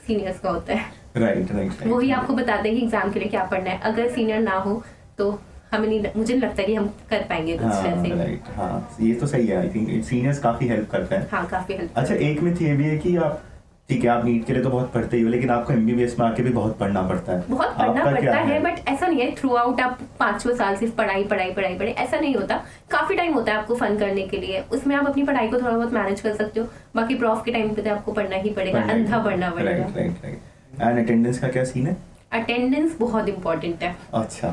सीनियर्स का होता है। राइट। वही आपको बताते हैं कि एग्जाम के लिए क्या पढ़ना है। अगर सीनियर ना हो तो हमें नहीं, मुझे नहीं लगता कि हम कर पाएंगे कुछ ऐसे। राइट। हाँ, ये तो सही है। आई थिंक सीनियर्स काफी हेल्प करते हैं। हाँ, काफी हेल्प। अच्छा, एक मिथ ये भी है कि आप, ठीक है, आप नीट के लिए तो बहुत पढ़ते ही हो, लेकिन आपको एमबीबीएस में आके भी बहुत पढ़ना पड़ता है। बहुत पढ़ना आपका क्या पड़ता है, बट ऐसा नहीं है थ्रू आउट आप 5 साल सिर्फ पढ़ाई पढ़ाई पढ़ाई पढ़ाई, ऐसा नहीं होता। काफी टाइम होता है आपको फन करने के लिए, उसमें आप अपनी पढ़ाई को थोड़ा बहुत मैनेज कर सकते हो। बाकी प्रॉफ के टाइम पे तो आपको पढ़ना ही पड़ेगा, अंधा पढ़ना पड़ेगा। राइट। एंड अटेंडेंस का क्या सीन है? अटेंडेंस बहुत इंपॉर्टेंट है। अच्छा।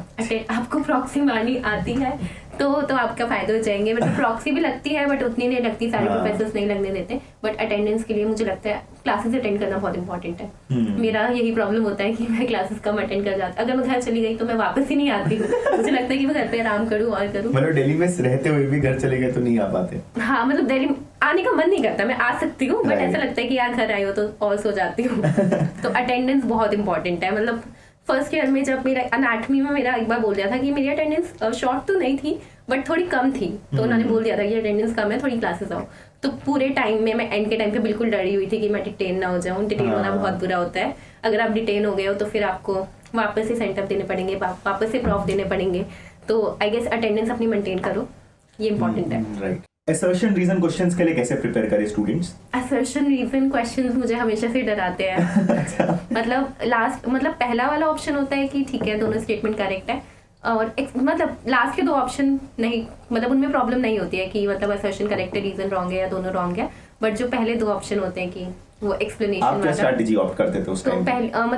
आपको प्रॉक्सी मारनी आती है तो आपका फायदा हो जाएंगे। मतलब प्रॉक्सी भी लगती है बट उतनी नहीं लगती, सारे प्रोफेसर्स नहीं लगने देते। बट अटेंडेंस के लिए मुझे लगता है क्लासेस अटेंड करना बहुत इंपॉर्टेंट है। मेरा यही प्रॉब्लम होता है कि मैं क्लासेस कम अटेंड कर जाती। अगर मैं घर चली गई तो मैं वापस ही नहीं आती। मुझे लगता है कि मैं घर पे आराम करूँ और करूँ। मतलब दिल्ली में रहते हुए भी घर चले गए तो नहीं आ पाते? हाँ, मतलब दिल्ली आने का मन नहीं करता, मैं आ सकती हूँ बट ऐसा लगता है कि यार घर आई हो तो और सो जाती हूँ। तो अटेंडेंस बहुत इंपॉर्टेंट है। मतलब फर्स्ट ईयर में जब मेरा एनाटॉमी में मेरा एक बार बोल दिया था कि मेरी अटेंडेंस शॉर्ट तो नहीं थी बट थोड़ी कम थी, तो उन्होंने बोल दिया था कि अटेंडेंस कम है, थोड़ी क्लासेस आओ। तो पूरे टाइम में मैं एंड के टाइम पे बिल्कुल डरी हुई थी कि मैं डिटेन ना हो जाऊँ। डिटेन होना बहुत बुरा होता है। अगर आप डिटेन हो गए हो तो फिर आपको वापस से सेंटअप देने पड़ेंगे, वापस से प्रॉफ देने पड़ेंगे। तो आई गेस अटेंडेंस अपनी मेंटेन करो, ये इंपॉर्टेंट है। राइट। असर्शन रीजन क्वेश्चंस के लिए कैसे प्रिपेयर करें स्टूडेंट्स? असर्शन रीजन क्वेश्चंस मुझे हमेशा से डराते हैं। मतलब पहला वाला ऑप्शन होता है कि ठीक है दोनों स्टेटमेंट करेक्ट है, और मतलब लास्ट के 2 ऑप्शन नहीं, मतलब उनमें प्रॉब्लम नहीं होती है कि मतलब असर्शन करेक्ट है, रीजन रॉन्ग है या दोनों रॉन्ग है। बट जो पहले 2 ऑप्शन होते हैं कि वो एक्सप्लेनेशन आप क्या स्ट्रेटजी ऑप्ट करते थे उस टाइम?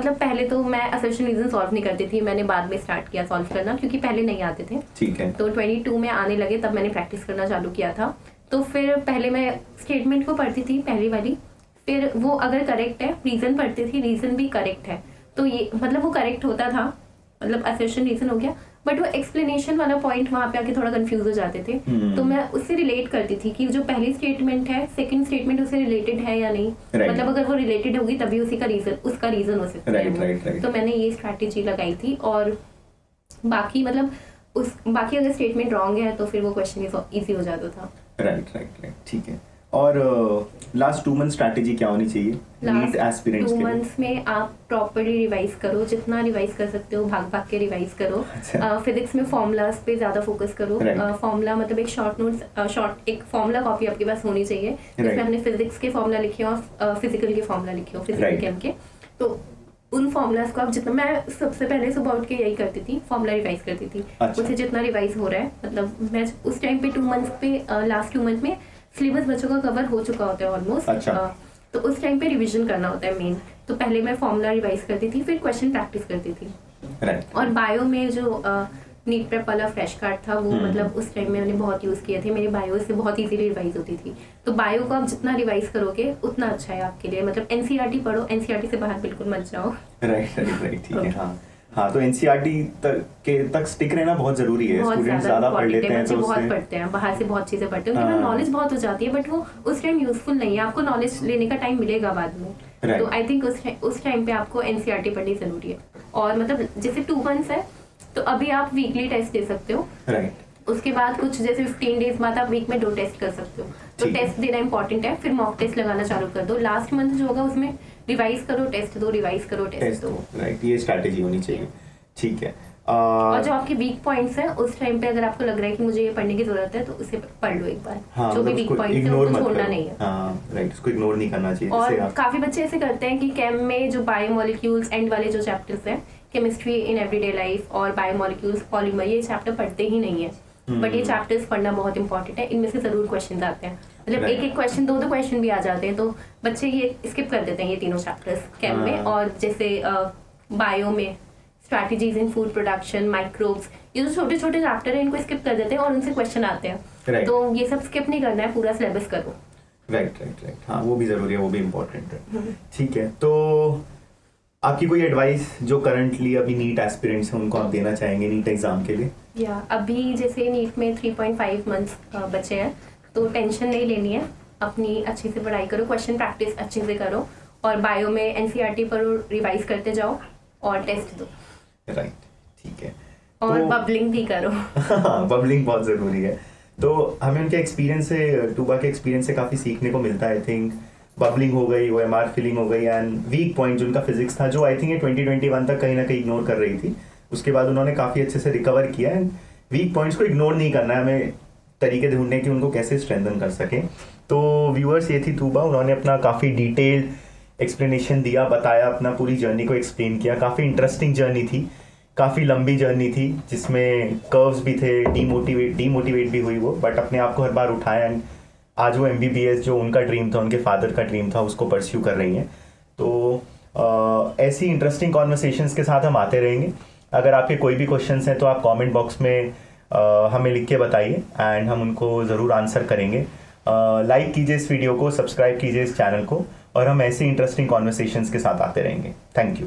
तो पहले तो मैं असर्शन रीजन सॉल्व नहीं करती थी, मैंने बाद में स्टार्ट किया सॉल्व करना क्योंकि पहले नहीं आते थे। ठीक है। तो 22 में आने लगे तब मैंने प्रैक्टिस करना चालू किया था। तो फिर पहले मैं स्टेटमेंट को पढ़ती थी पहली वाली, फिर वो अगर करेक्ट है रीजन पढ़ती थी, रीजन भी करेक्ट है तो ये मतलब वो करेक्ट होता था, मतलब असर्शन रीजन हो गया। बट वो एक्सप्लेनेशन वाला पॉइंट वहां पे आके थोड़ा कंफ्यूज हो जाते थे। तो मैं उससे रिलेट करती थी कि जो पहली स्टेटमेंट है सेकंड स्टेटमेंट उससे रिलेटेड है या नहीं। मतलब अगर वो रिलेटेड होगी तभी उसका रीजन हो सकता है। राइट। तो मैंने ये स्ट्रैटेजी लगाई थी। और बाकी मतलब उस बाकी अगर स्टेटमेंट रॉन्ग है तो फिर वो क्वेश्चन ईजी हो जाता था। राइट, ठीक है। और लास्ट 2 मंथ स्ट्रैटेजी क्या होनी चाहिए नीट एस्पिरेंट्स के लिए? 2 मंथ्स में आप प्रॉपर्ली रिवाइज करो, जितना रिवाइज कर सकते हो भाग भाग के रिवाइज करो। फिजिक्स में फॉर्मूलाज पे ज्यादा फोकस करो। फॉर्मूला मतलब एक एक फॉर्मूला कॉपी आपके पास होनी चाहिए जिसमें हमने फिजिक्स के फॉर्मूला लिखे हो और फिजिकल के फॉर्मूला लिखे हो, फिजिकल केम के। तो उन फॉर्मूलाज को आप जितना, मैं सबसे पहले सुबह उठ के यही करती थी, फॉर्मूला रिवाइज करती थी। उससे जितना रिवाइज हो रहा है, मतलब मैं उस टाइम पे 2 मंथ्स पे लास्ट 2 मंथ में सिलेबस बच्चों का कवर हो चुका होता है ऑलमोस्ट। तो उस टाइम पे रिवीजन करना होता है मेन। तो पहले मैं फॉर्मूला रिवाइज करती थी, फिर क्वेश्चन प्रैक्टिस करती थी। और बायो में जो नीट प्रेप वाला फ्लैश कार्ड था वो मतलब उस टाइम में मैंने बहुत यूज किए थे। मेरी बायो से बहुत इजीली रिवाइज होती थी। तो बायो को आप जितना रिवाइज करोगे उतना अच्छा है आपके लिए। मतलब एनसीईआरटी पढ़ो, एनसीईआरटी से बाहर बिल्कुल मत जाओ। राइट, ठीक है। हाँ, तो एनसीईआरटी तक स्टिक रहना बहुत जरूरी है। स्टूडेंट्स ज्यादा पढ़ लेते हैं, तो बहुत पढ़ते हैं, बाहर से बहुत चीजें पढ़ते हैं, उनके पास नॉलेज बहुत हो जाती है, बट वो उस टाइम यूजफुल नहीं है। आपको नॉलेज लेने का टाइम मिलेगा बाद में। तो आई थिंक उस टाइम पे आपको एनसीईआरटी पढ़नी जरूरी है। और मतलब जैसे 2 मंथ्स है तो अभी आप वीकली टेस्ट दे सकते हो। उसके बाद कुछ जैसे 15 डेज बाद आप वीक में 2 टेस्ट कर सकते हो। तो टेस्ट देना इंपॉर्टेंट है, फिर मॉक टेस्ट लगाना चालू कर दो। लास्ट मंथ जो होगा उसमें रिवाइज करो, टेस्ट दो, रिवाइज करो, टेस्ट दो। राइट, ये स्ट्रैटेजी होनी चाहिए। ठीक है। और जो आपके वीक पॉइंट्स हैं उस टाइम पे अगर आपको लग रहा है कि मुझे ये पढ़ने की जरूरत है तो उसे पढ़ लो एक बार। हाँ, जो भी वीक पॉइंट्स है उनको छोड़ना नहीं है। राइट, उसको इग्नोर नहीं करना चाहिए। और काफी बच्चे ऐसे करते हैं कि केम में जो बायोमोलिक्यूल्स एंड वाले जो चैप्टर्स हैं, केमिस्ट्री इन एवरीडे लाइफ और बायोमोलिक्यूल्स, पॉलीमर, ये चैप्टर पढ़ते ही नहीं है। बट ये चैप्टर्स पढ़ना बहुत इंपॉर्टेंट है। इनमें से जरूर क्वेश्चन आते हैं, मतलब एक क्वेश्चन, 2 क्वेश्चन भी आ जाते हैं। तो बच्चे ये स्किप कर देते हैं ये तीनों चैप्टर्स केम में। और जैसे बायो में स्ट्रैटेजीज इन फूड प्रोडक्शन, माइक्रोब्स, ये जो छोटे छोटे चैप्टर हैं इनको स्किप कर देते हैं और उनसे क्वेश्चन आते हैं। तो ये सब स्किप नहीं करना है, पूरा सिलेबस करो। राइट, हाँ, वो भी जरूरी है, वो भी इम्पोर्टेंट है। ठीक है, तो आपकी कोई एडवाइस जो करंटली अभी नीट एस्पिरेंट्स हैं उनको आप देना चाहेंगे नीट एग्जाम के लिए? या अभी जैसे नीट में 3.5 मंथ्स बचे हैं, तो टेंशन नहीं लेनी है, अपनी अच्छे से पढ़ाई करो, क्वेश्चन प्रैक्टिस अच्छे से करो और बायो में एनसीईआरटी पर रिवाइज करते जाओ और टेस्ट दो। राइट, ठीक है। और बबलिंग भी करो। बबलिंग बहुत जरूरी है। तो हमें उनके एक्सपीरियंस से, टूबा के एक्सपीरियंस से काफी सीखने को मिलता है। आई थिंक बबलिंग हो गई, OMR फिलिंग हो गई, एंड वीक पॉइंट जो उनका फिजिक्स था, जो आई थिंक ये 2021 तक कहीं ना कहीं इग्नोर कर रही थी, उसके बाद उन्होंने काफी अच्छे से रिकवर किया। एंड वीक पॉइंट्स को इग्नोर नहीं करना है, हमें तरीके ढूंढने कि उनको कैसे स्ट्रेंथन कर सकें। तो व्यूअर्स, ये थी टूबा। उन्होंने अपना काफ़ी डिटेल्ड एक्सप्लेनेशन दिया, बताया, अपना पूरी जर्नी को एक्सप्लेन किया। काफ़ी इंटरेस्टिंग जर्नी थी, काफ़ी लंबी जर्नी थी, जिसमें कर्व्स भी थे, डीमोटिवेट भी हुई वो, बट अपने आप को हर बार उठाया। एंड आज वो MBBS जो उनका ड्रीम था, उनके फादर का ड्रीम था, उसको परस्यू कर रही हैं। तो ऐसी इंटरेस्टिंग कॉन्वर्सेशंस के साथ हम आते रहेंगे। अगर आपके कोई भी क्वेश्चंस हैं तो आप कमेंट बॉक्स में हमें लिख के बताइए एंड हम उनको ज़रूर आंसर करेंगे। लाइक कीजिए इस वीडियो को, सब्सक्राइब कीजिए इस चैनल को, और हम ऐसे इंटरेस्टिंग कॉन्वर्सेशंस के साथ आते रहेंगे। Thank you.